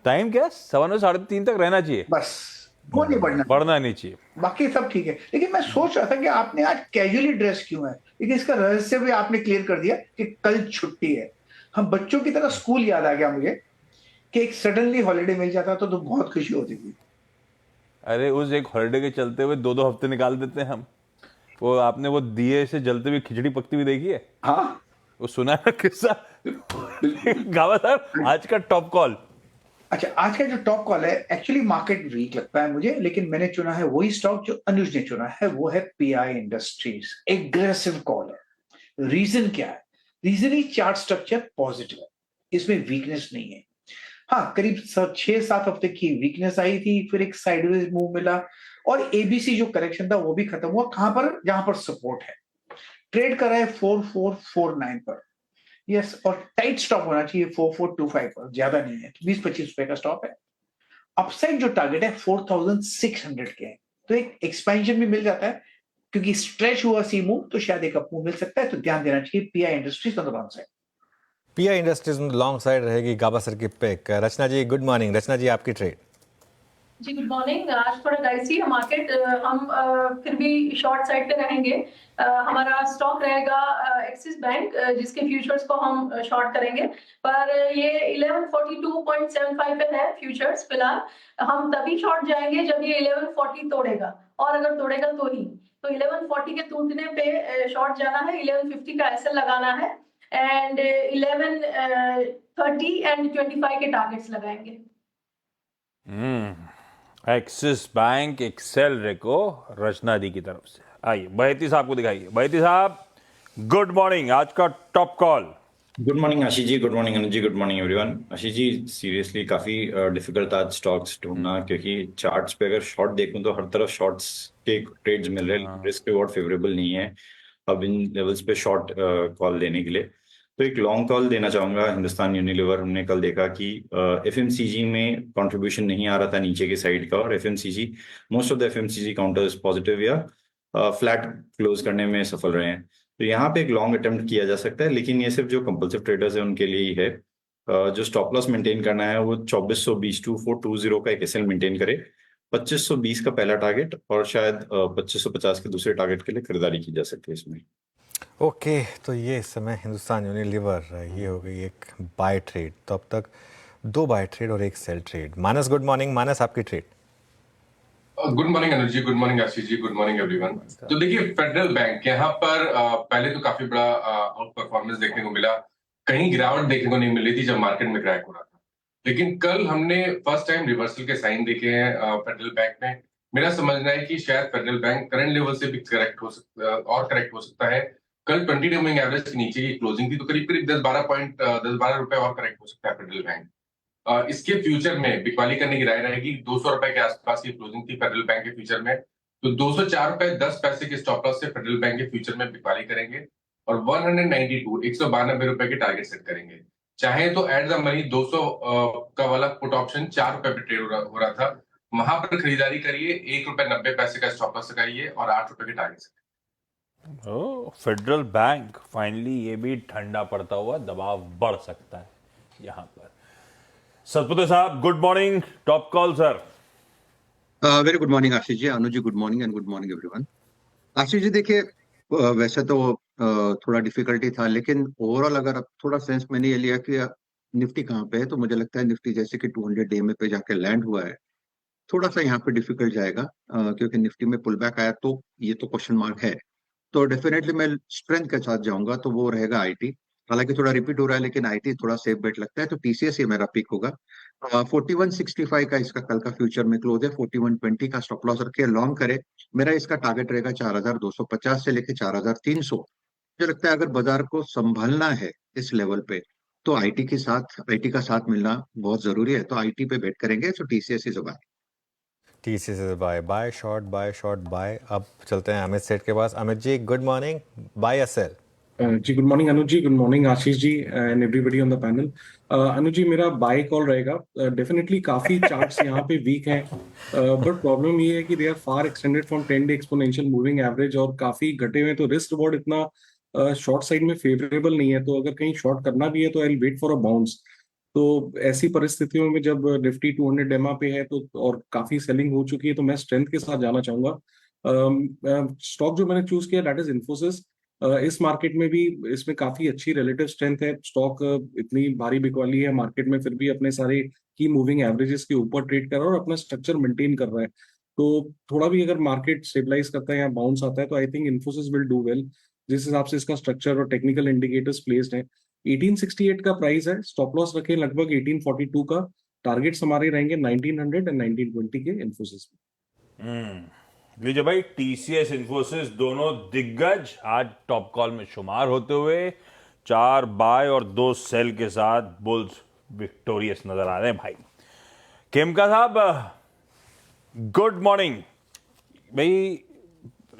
टाइम क्या 9:15 से 3:30 तक रहना चाहिए, बस वो नहीं बढ़ना नहीं चाहिए। बाकी सब ठीक है। लेकिन मैं सोच रहा था कि आपने आज कैजुअली ड्रेस क्यों है, लेकिन इसका रहस्य भी आपने क्लियर कर दिया कि कल छुट्टी है। हम बच्चों की तरह स्कूल याद आ गया मुझे कि एक सडनली हॉलीडे मिल जाता तो बहुत खुशी होती थी। अरे उस एक हॉलीडे के चलते हुए 2-2 हफ्ते निकाल देते हैं हम। वो आपने वो दिए से जलते हुए खिचड़ी पकती हुई देखी है? हाँ वो सुना है ना किस्सा? गावा साहब, आज का टॉप कॉल। अच्छा, आज का जो टॉप कॉल है, एक्चुअली मार्केट वीक लगता है मुझे, लेकिन मैंने चुना है वही स्टॉक जो अनुज ने चुना है, वो है पीआई इंडस्ट्रीज। एग्रेसिव कॉल है। रीजन क्या है? रीजन ही चार्ट स्ट्रक्चर पॉजिटिव है, इसमें वीकनेस नहीं है। हाँ, करीब 6-7 हफ्ते की वीकनेस आई थी, फिर एक साइडवेज मूव मिला, और एबीसी जो करेक्शन था वो भी खत्म हुआ। कहां पर? जहां पर सपोर्ट है। ट्रेड कर रहा है 4449 पर। यस, और टाइट स्टॉप होना चाहिए 4425 पर, ज्यादा नहीं है, 20-25 रुपए का स्टॉप है। अपसाइड जो टारगेट है 4600 के है, तो एक एक्सपेंशन भी मिल जाता है, क्योंकि स्ट्रेच हुआ सी मूव, तो शायद एक अप मूव मिल सकता है, तो ध्यान देना चाहिए pi industries on the long side. Pi industries long side रहेगी गाबा सर की पिक। रचना जी गुड मॉर्निंग। रचना जी आपकी ट्रेड। जी गुड मॉर्निंग। आज थोड़ा डाइसी है मार्केट, हम फिर भी शॉर्ट साइड पे रहेंगे। हमारा स्टॉक रहेगा एक्सिस बैंक, जिसके फ्यूचर्स को हम शॉर्ट करेंगे, पर ये 1142.75 पे है फ्यूचर्स फिलहाल। हम तभी शॉर्ट जाएंगे जब ये 1140 तोड़ेगा, और अगर तोड़ेगा तो ही। तो 1140 के टूटने पे शॉर्ट जाना है, 1150 का एसएल लगाना है, एंड 1130 एंड 25 के टारगेट्स लगाएंगे। एक्सिस बैंक एक्सेल रेको रचना दी की तरफ से। आइए बहती साहब को दिखाइए। बहती साहब गुड मॉर्निंग, आज का top call. Good morning Ashish जी, good morning Anuj ji, good morning everyone. Ashish जी सीरियसली काफी डिफिकल्ट था आज स्टॉक्स ढूंढना, क्योंकि चार्ट्स पे अगर शॉर्ट देखूं तो हर तरफ शॉर्ट्स के ट्रेड्स मिल रहे हैं, रिस्क रिवॉर्ड फेवरेबल नहीं है अब इन लेवल्स पे शॉर्ट कॉल देने के लिए। तो एक लॉन्ग कॉल देना चाहूंगा हिंदुस्तान यूनिलीवर। हमने कल देखा कि एफएमसीजी में कंट्रीब्यूशन नहीं आ रहा था नीचे की साइड का, और FMCG most of the FMCG counters positive या फ्लैट क्लोज करने में सफल रहे हैं। तो यहाँ पे एक लॉन्ग अटेम्प्ट किया जा सकता है, लेकिन ये सिर्फ जो कंपल्सिव ट्रेडर्स है उनके लिए ही है। जो स्टॉप लॉस मेंटेन करना है वो 2420 2420 का एक एसएल मेंटेन करे, 2520 का पहला टारगेट, और शायद 2550 के दूसरे टारगेट के लिए खरीदारी की जा सकती है इसमें। ओके, तो ये इस समय हिंदुस्तान यूनिलीवर ये हो गई एक बाय ट्रेड। तो अब तक 2 बाय ट्रेड और 1 सेल ट्रेड। मानस गुड मॉर्निंग। मानस आपकी trade. Good morning Anuj ji, good morning Ashish जी, गुड मॉर्निंग एवरीवन। तो देखिए फेडरल बैंक यहाँ पर पहले तो काफी बड़ा आउट परफॉर्मेंस देखने को मिला, कहीं गिरावट देखने को नहीं मिल रही थी जब मार्केट में क्रैक हो रहा था, लेकिन कल हमने फर्स्ट टाइम रिवर्सल के साइन देखे हैं फेडरल बैंक में। मेरा समझना है कि शायद फेडरल बैंक करंट लेवल से भी करेक्ट हो सकता है। कल 20 डे मूविंग एवरेज के नीचे की क्लोजिंग थी, तो करीब करीब 10-12 रुपए और करेक्ट हो सकता है फेडरल बैंक। इसके फ्यूचर में बिकवाली करने की राय रहेगी। 200 रुपए के आसपास की क्लोजिंग थी फेडरल बैंक के फ्यूचर में, तो 204.10 के स्टॉप लॉस से फेडरल बैंक के फ्यूचर में बिकवाली करेंगे, और 192 रुपए के टारगेट सेट करेंगे। चाहे तो एट द मनी 200 का वाला पुट ऑप्शन 4 रुपए पे ट्रेड हो रहा था, वहां पर खरीदारी करिए, 1 रुपए 90 का स्टॉप लॉस लगाइए और 8 रुपए के target set. Federal bank finally ये भी ठंडा पड़ता हुआ दबाव बढ़ सकता है यहां पर। सतपुते साहब good morning, top call sir. Very good morning Ashish ji, Anuj ji good morning and good morning everyone. Ashish ji देखिए, वैसे तो थोड़ा डिफिकल्टी था, लेकिन ओवरऑल अगर अब थोड़ा सेंस मैंने ये लिया कि निफ्टी कहाँ पे है, तो मुझे लगता है निफ्टी जैसे कि 200 डे में पे जाके लैंड हुआ है, थोड़ा सा यहाँ पे डिफिकल्ट जाएगा, क्योंकि निफ्टी में पुल बैक आया, तो ये तो क्वेश्चन मार्क है। तो डेफिनेटली मैं स्ट्रेंथ के साथ जाऊंगा, तो वो रहेगा आईटी। हालांकि थोड़ा रिपीट हो रहा है, लेकिन आईटी थोड़ा सेफ बेट लगता है, तो टीसीएस ही मेरा पिक होगा। 4165 का इसका कल का फ्यूचर में क्लोज है, 4120 का स्टॉप लॉस रखे, लॉन्ग करे। मेरा इसका टारगेट रहेगा 4250 से लेके 4300। मुझे लगता है अगर बाजार को संभालना है इस लेवल पे, तो आईटी का साथ मिलना बहुत जरूरी है, तो आईटी पे बेट करेंगे। तो TCS is a buy. TCS is buy. Buy short buy short buy. अब चलते हैं अमित सेठ के पास। Amit ji good morning. Buy या सेल? जी good morning Anuj ji, good morning Ashish ji and everybody on the panel. Anuj ji मेरा बाय कॉल रहेगा। डेफिनेटली काफी चार्ट्स यहाँ पे वीक हैं, बट प्रॉब्लम ये है कि they are far extended from 10 day exponential moving average, और काफी घटे हुए, तो रिस्क रिवॉर्ड इतना शॉर्ट साइड में फेवरेबल नहीं है। तो अगर कहीं शॉर्ट करना भी है तो I will wait for a bounce. तो ऐसी परिस्थितियों में जब निफ्टी 200 डेमा पे है तो और काफी सेलिंग हो चुकी है, तो मैं स्ट्रेंथ के साथ जाना चाहूंगा। स्टॉक जो मैंने चूज किया दैट इज इन्फोसिस। इस मार्केट में भी इसमें काफी अच्छी रिलेटिव स्ट्रेंथ है। स्टॉक इतनी भारी बिकवाली है मार्केट में, फिर भी अपने सारे की मूविंग एवरेजेस के ऊपर ट्रेड कर रहा है और अपना स्ट्रक्चर मेंटेन कर रहा है। तो थोड़ा भी अगर मार्केट स्टेबलाइज करता है या बाउंस आता है तो I think Infosys will do well, जिस हिसाब से इसका स्ट्रक्चर और टेक्निकल इंडिकेटर्स प्लेस्ड है। 1868 का प्राइस है, स्टॉप लॉस रखें लगभग 1842 का, टारगेट्स हमारे रहेंगे 1900 एंड 1920 के इन्फोसिस में। लीजिए भाई, टीसीएस इन्फोसिस दोनों दिग्गज आज टॉप कॉल में शुमार होते हुए 4 बाय और 2 सेल के साथ बुल्स विक्टोरियस नजर आ रहे हैं। भाई खेमका साहब, गुड मॉर्निंग। भाई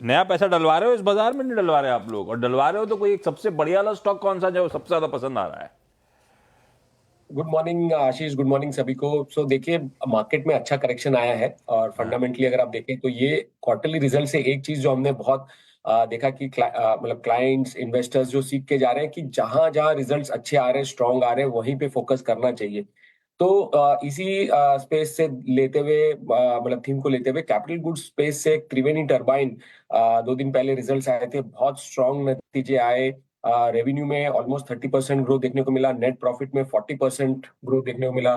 नया पैसा डलवा रहे हो इस बाजार में, नहीं डलवा रहे आप लोग? और डलवा रहे हो तो कोई एक सबसे बढ़िया वाला स्टॉक कौन सा जो सबसे ज्यादा पसंद आ रहा है? गुड मॉर्निंग आशीष, गुड मॉर्निंग सभी को। सो देखिए, मार्केट में अच्छा करेक्शन आया है और फंडामेंटली अगर आप देखें तो ये क्वार्टरली रिजल्ट से एक चीज जो हमने बहुत देखा कि मतलब क्लाइंट्स इन्वेस्टर्स जो सीख के जा रहे हैं कि जहां जहां रिजल्ट्स अच्छे आ रहे हैं, स्ट्रांग आ रहे हैं, वहीं पे फोकस करना चाहिए। तो इसी स्पेस से लेते हुए मतलब थीम को लेते हुए कैपिटल गुड्स स्पेस से त्रिवेणी टर्बाइन 2 दिन पहले रिजल्ट्स आए थे, बहुत स्ट्रांग नतीजे आए। रेवेन्यू में ऑलमोस्ट 30% ग्रोथ देखने को मिला, नेट प्रॉफिट में 40% ग्रोथ देखने को मिला,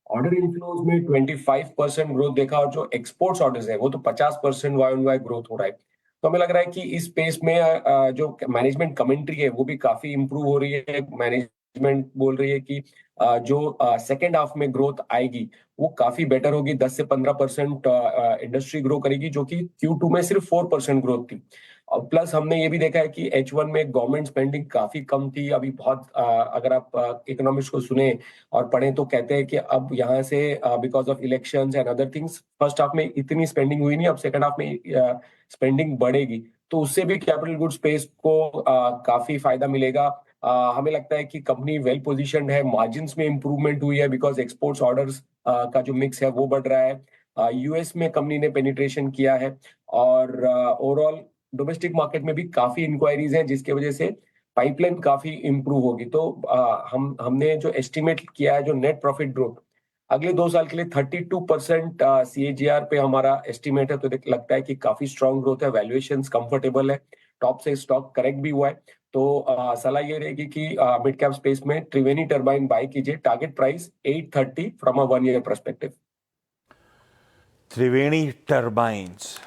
ऑर्डर इनफ्लोज में 25% ग्रोथ देखा, और जो एक्सपोर्ट्स ऑर्डर्स है वो तो 50% वाई ग्रोथ हो रहा है। तो हमें लग रहा है कि इस स्पेस में जो मैनेजमेंट कमेंट्री है वो भी काफी इंप्रूव हो रही है। मैनेजमेंट बोल रही है कि जो सेकेंड हाफ में ग्रोथ आएगी वो काफी बेटर होगी, 10 से 15% इंडस्ट्री ग्रो करेगी, जो कि Q2 में सिर्फ 4% ग्रोथ थी। और प्लस हमने ये भी देखा है कि H1 में गवर्नमेंट स्पेंडिंग काफी कम थी। अभी बहुत अगर आप इकोनॉमिक्स को सुने और पढ़ें तो कहते हैं कि अब यहाँ से because of elections and other things first half में इतनी स्पेंडिंग हुई नहीं, अब सेकंड हाफ में स्पेंडिंग बढ़ेगी, तो उससे भी कैपिटल गुड स्पेस को काफी फायदा मिलेगा। हमें लगता है कि कंपनी वेल पोजीशन्ड है, मार्जिन्स में इंप्रूवमेंट हुई है बिकॉज एक्सपोर्ट्स ऑर्डर्स का जो मिक्स है वो बढ़ रहा है। यूएस में कंपनी ने पेनिट्रेशन किया है और ओवरऑल डोमेस्टिक मार्केट में भी काफी इंक्वायरीज हैं, जिसकी वजह से पाइपलाइन काफी इंप्रूव होगी। तो हमने जो एस्टिमेट किया है जो नेट प्रॉफिट ग्रोथ अगले 2 साल के लिए 32% CAGR पे हमारा एस्टिमेट है, तो लगता है कि काफी स्ट्रांग ग्रोथ है, वैल्यूएशंस कंफर्टेबल है, टॉप से स्टॉक करेक्ट भी हुआ है। तो सलाह ये रहेगी कि मिड कैप स्पेस में त्रिवेणी टर्बाइन बाय कीजिए, target price 830 from a 1 year perspective. Triveni turbines,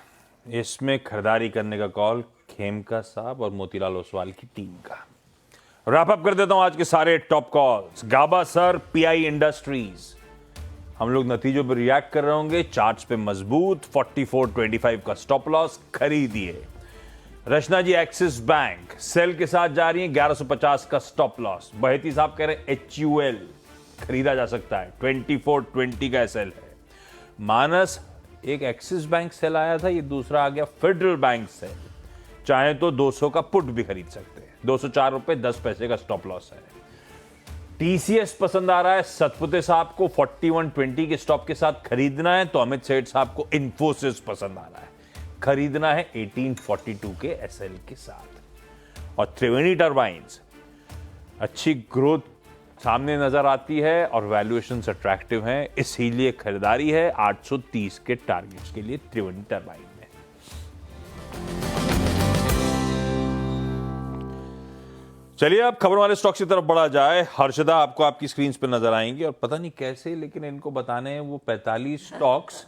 इसमें खरीदारी करने का कॉल खेमका साहब और मोतीलाल ओसवाल की टीम का। रैप अप कर देता हूं आज के सारे टॉप कॉल्स। गाबा सर, PI इंडस्ट्रीज, हम लोग नतीजों पर रिएक्ट कर रहे होंगे, चार्ट्स पे मजबूत, 44.25 का स्टॉप लॉस, खरीदिए। रचना जी, एक्सिस बैंक सेल के साथ जा रही है, 1150 का स्टॉप लॉस। बहेती साहब कह रहे हैं HUL खरीदा जा सकता है, 2420 का SL है। मानस, एक एक्सिस बैंक सेल आया था, ये दूसरा आ गया फेडरल बैंक सेल, चाहे तो 200 का पुट भी खरीद सकते हैं, 204 रुपए 10 पैसे का स्टॉप लॉस है। TCS पसंद आ रहा है सतपुते साहब को, 4120 के स्टॉप के साथ खरीदना है, तो अमित सेठ साहब को इन्फोसिस पसंद आ रहा है, खरीदना है 1842 के SL के साथ। और त्रिवेणी टर्बाइंस, अच्छी ग्रोथ सामने नजर आती है और वैल्यूएशंस अट्रैक्टिव हैं, इसीलिए खरीदारी है 830 के टारगेट्स के लिए त्रिवेणी टर्बाइन में। चलिए अब खबरों वाले स्टॉक्स की तरफ बढ़ा जाए। हर्षदा आपको आपकी स्क्रीन पे नजर आएंगे और पता नहीं कैसे, लेकिन इनको बताने हैं वो 45 स्टॉक्स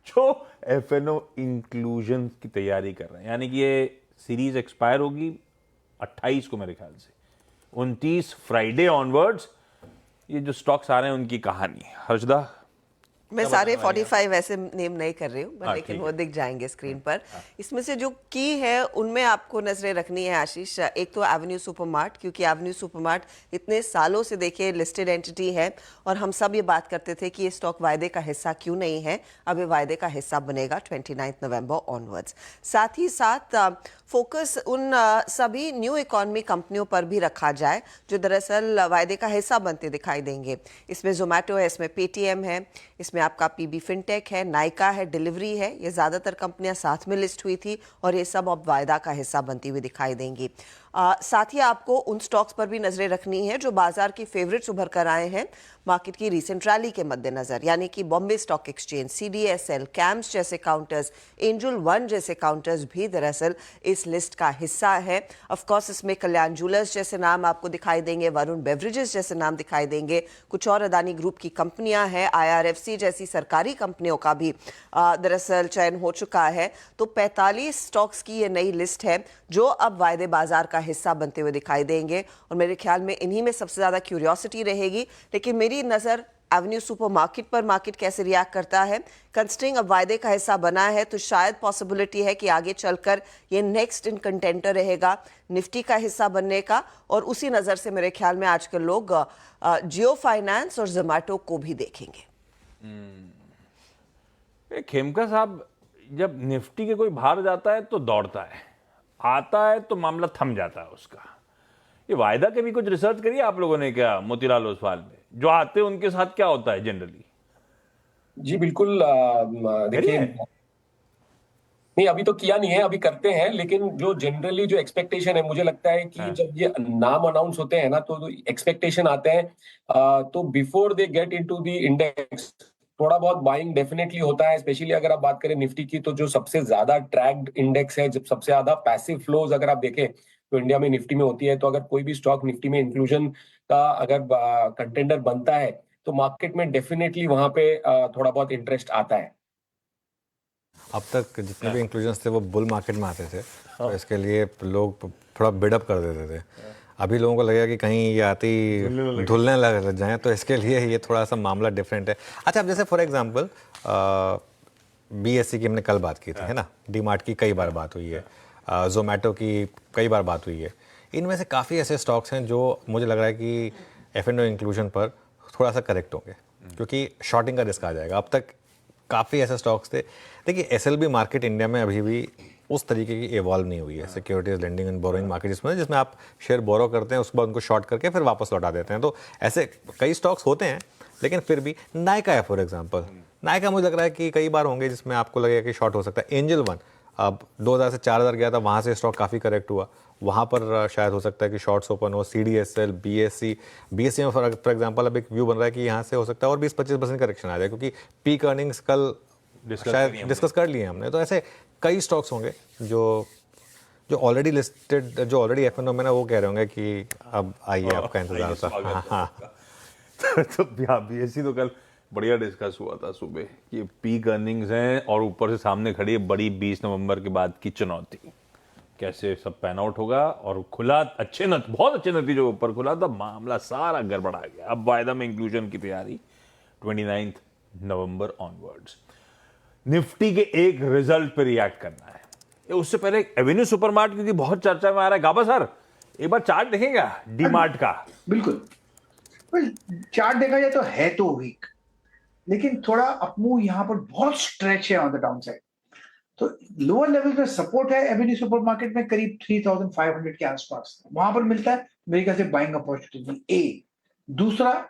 जो FNO इंक्लूजन की तैयारी कर रहे हैं, यानी कि ये सीरीज एक्सपायर होगी 28 को मेरे ख्याल से, 29 फ्राइडे ऑनवर्ड्स ये जो स्टॉक्स आ रहे हैं उनकी कहानी। हर्षदा, मैं सारे 45 ऐसे नेम नहीं कर रही हूँ, लेकिन वो दिख जाएंगे स्क्रीन पर। इसमें से जो की है उनमें आपको नजरें रखनी है आशीष। एक तो एवेन्यू सुपरमार्ट, क्योंकि एवेन्यू सुपरमार्ट इतने सालों से देखिए लिस्टेड एंटिटी है और हम सब ये बात करते थे कि ये स्टॉक वायदे का हिस्सा क्यों नहीं है। अब ये वायदे का हिस्सा बनेगा 29 नवंबर ऑनवर्ड्स। साथ ही साथ फोकस उन सभी न्यू इकॉनमी कंपनियों पर भी रखा जाए जो दरअसल वायदे का हिस्सा बनते दिखाई देंगे। इसमें जोमेटो है, इसमें पेटीएम है, इसमें आपका PB फिनटेक है, नाइका है, डिलीवरी है। ये ज़्यादातर कंपनियां साथ में लिस्ट हुई थी और ये सब अब वायदा का हिस्सा बनती हुई दिखाई देंगी। साथ ही आपको उन स्टॉक्स पर भी नजरें रखनी है जो बाजार की फेवरेट्स उभर कर आए हैं मार्केट की रिसेंट रैली के मद्देनजर, यानी कि Bombay stock exchange, CDSL, camps जैसे काउंटर्स, एंजल वन जैसे काउंटर्स भी दरअसल इस लिस्ट का हिस्सा है। ऑफ कोर्स इसमें कल्याण ज्वेलर्स जैसे नाम आपको दिखाई देंगे, वरुण बेवरेजेस जैसे नाम दिखाई देंगे, कुछ और अदानी ग्रुप की कंपनियां हैं, IRFC जैसी सरकारी कंपनियों का भी दरअसल चयन हो चुका है। तो 45 स्टॉक्स की ये नई लिस्ट है जो अब वायदे बाजार का हिस्सा बनते हुए दिखाई देंगे और मेरे ख्याल में इन्हीं में सबसे ज्यादा क्यूरियोसिटी रहेगी। लेकिन मेरी नजर एवेन्यू सुपरमार्केट पर, मार्केट कैसे रिएक्ट करता है। कंस्ट्रिंग अब वायदे का हिस्सा बना है तो शायद पॉसिबिलिटी है कि आगे चलकर ये नेक्स्ट इन कंटेंटर रहेगा निफ्टी का हिस्सा बनने का। और उसी नजर से मेरे ख्याल में आजकल लोग जियो फाइनेंस और जोमैटो को भी देखेंगे। खेमका साहब, जब निफ्टी के कोई बाहर जाता है तो दौड़ता है, आता है तो मामला थम जाता है उसका। ये वायदा के भी कुछ रिसर्च करिए आप लोगों ने क्या मोतीलाल ओसवाल में, जो आते हैं उनके साथ क्या होता है जनरली? जी बिल्कुल, देखिए नहीं अभी तो किया नहीं है, अभी करते हैं, लेकिन जो जनरली जो एक्सपेक्टेशन है, मुझे लगता है कि जब ये नाम अनाउंस होते हैं ना तो एक्सपेक्टेशन आते हैं, तो before they get into the index थोड़ा बहुत बाइंग डेफिनेटली होता है। स्पेशली अगर आप बात करें निफ्टी की, तो जो सबसे ज्यादा ट्रैक्ड इंडेक्स है, जब सबसे ज्यादा पैसिव फ्लोज अगर आप देखें तो इंडिया में निफ्टी में होती है। तो अगर कोई भी स्टॉक निफ्टी में इंक्लूजन का अगर कंटेंडर बनता है तो मार्केट में डेफिनेटली वहां पे थोड़ा बहुत इंटरेस्ट आता है। अब तक जितने भी इंक्लूजन्स थे वो बुल मार्केट में आते थे, तो इसके लिए लोग थोड़ा बिल्डअप कर देते थे। अभी लोगों को लगेगा कि कहीं ये आती धुलने लग जाए, तो इसके लिए ये थोड़ा सा मामला डिफरेंट है। अच्छा, अब जैसे फॉर एग्जांपल BSE की हमने कल बात की थी, है ना, डीमार्ट की कई बार बात हुई है, जोमैटो की कई बार बात हुई है। इनमें से काफ़ी ऐसे स्टॉक्स हैं जो मुझे लग रहा है कि F&O इंक्लूजन पर थोड़ा सा करेक्ट होंगे, क्योंकि शॉर्टिंग का रिस्क आ जाएगा। अब तक काफ़ी ऐसे स्टॉक्स थे। देखिए SLB मार्केट इंडिया में अभी भी उस तरीके की इवॉल्व नहीं हुई है, securities lending and borrowing market जिसमें आप शेयर बोरो करते हैं, उसके बाद उनको शॉर्ट करके फिर वापस लौटा देते हैं। तो ऐसे कई स्टॉक्स होते हैं, लेकिन फिर भी नायका है फॉर एग्जांपल। नायका मुझे लग रहा है कि कई बार होंगे जिसमें आपको लगेगा कि शॉर्ट हो सकता है। एंजल वन अब 2000 से 4000 गया था, वहाँ से स्टॉक काफ़ी करेक्ट हुआ, वहाँ पर शायद हो सकता है कि शॉर्ट्स ओपन हो। CDSL, BSE में फॉर एग्जांपल अब एक व्यू बन रहा है कि यहाँ से हो सकता है और 20-25% करेक्शन आ जाए, क्योंकि पीक अर्निंग्स कल शायद डिस्कस कर लिए हमने। तो ऐसे कई स्टॉक्स होंगे जो ऑलरेडी लिस्टेड, जो ऑलरेडी F&O में ना, वो कह रहे होंगे कि अब आइए आपका इंतजार था। हाँ तो BSE तो कल बढ़िया डिस्कस हुआ था सुबह कि पीक अर्निंग्स हैं और ऊपर से सामने खड़ी है बड़ी 20 नवंबर के बाद की चुनौती, कैसे सब पैन आउट होगा। और खुला बहुत अच्छे नतीजे ऊपर खुला था, मामला सारा गड़बड़ा गया। अब वायदा में इंक्लूजन की तैयारी 29 नवंबर ऑनवर्ड्स। निफ्टी के एक रिजल्ट पे रिएक्ट करना है, उससे पहले एवेन्यू सुपरमार्ट की बहुत चर्चा में आ रहा है। गाबा सर, एक बार चार्ट देखेंगे डीमार्ट का? बिल्कुल, चार्ट देखा जाए तो है तो वीक, लेकिन थोड़ा अपमूव यहाँ पर बहुत स्ट्रेच है ऑन द डाउन साइड। तो लोअर लेवल पे सपोर्ट है एवेन्यू सुपरमार्केट में करीब 3500 के आसपास, वहां पर मिलता है मेरे ख्याल से बाइंग अपॉर्चुनिटी। दूसरा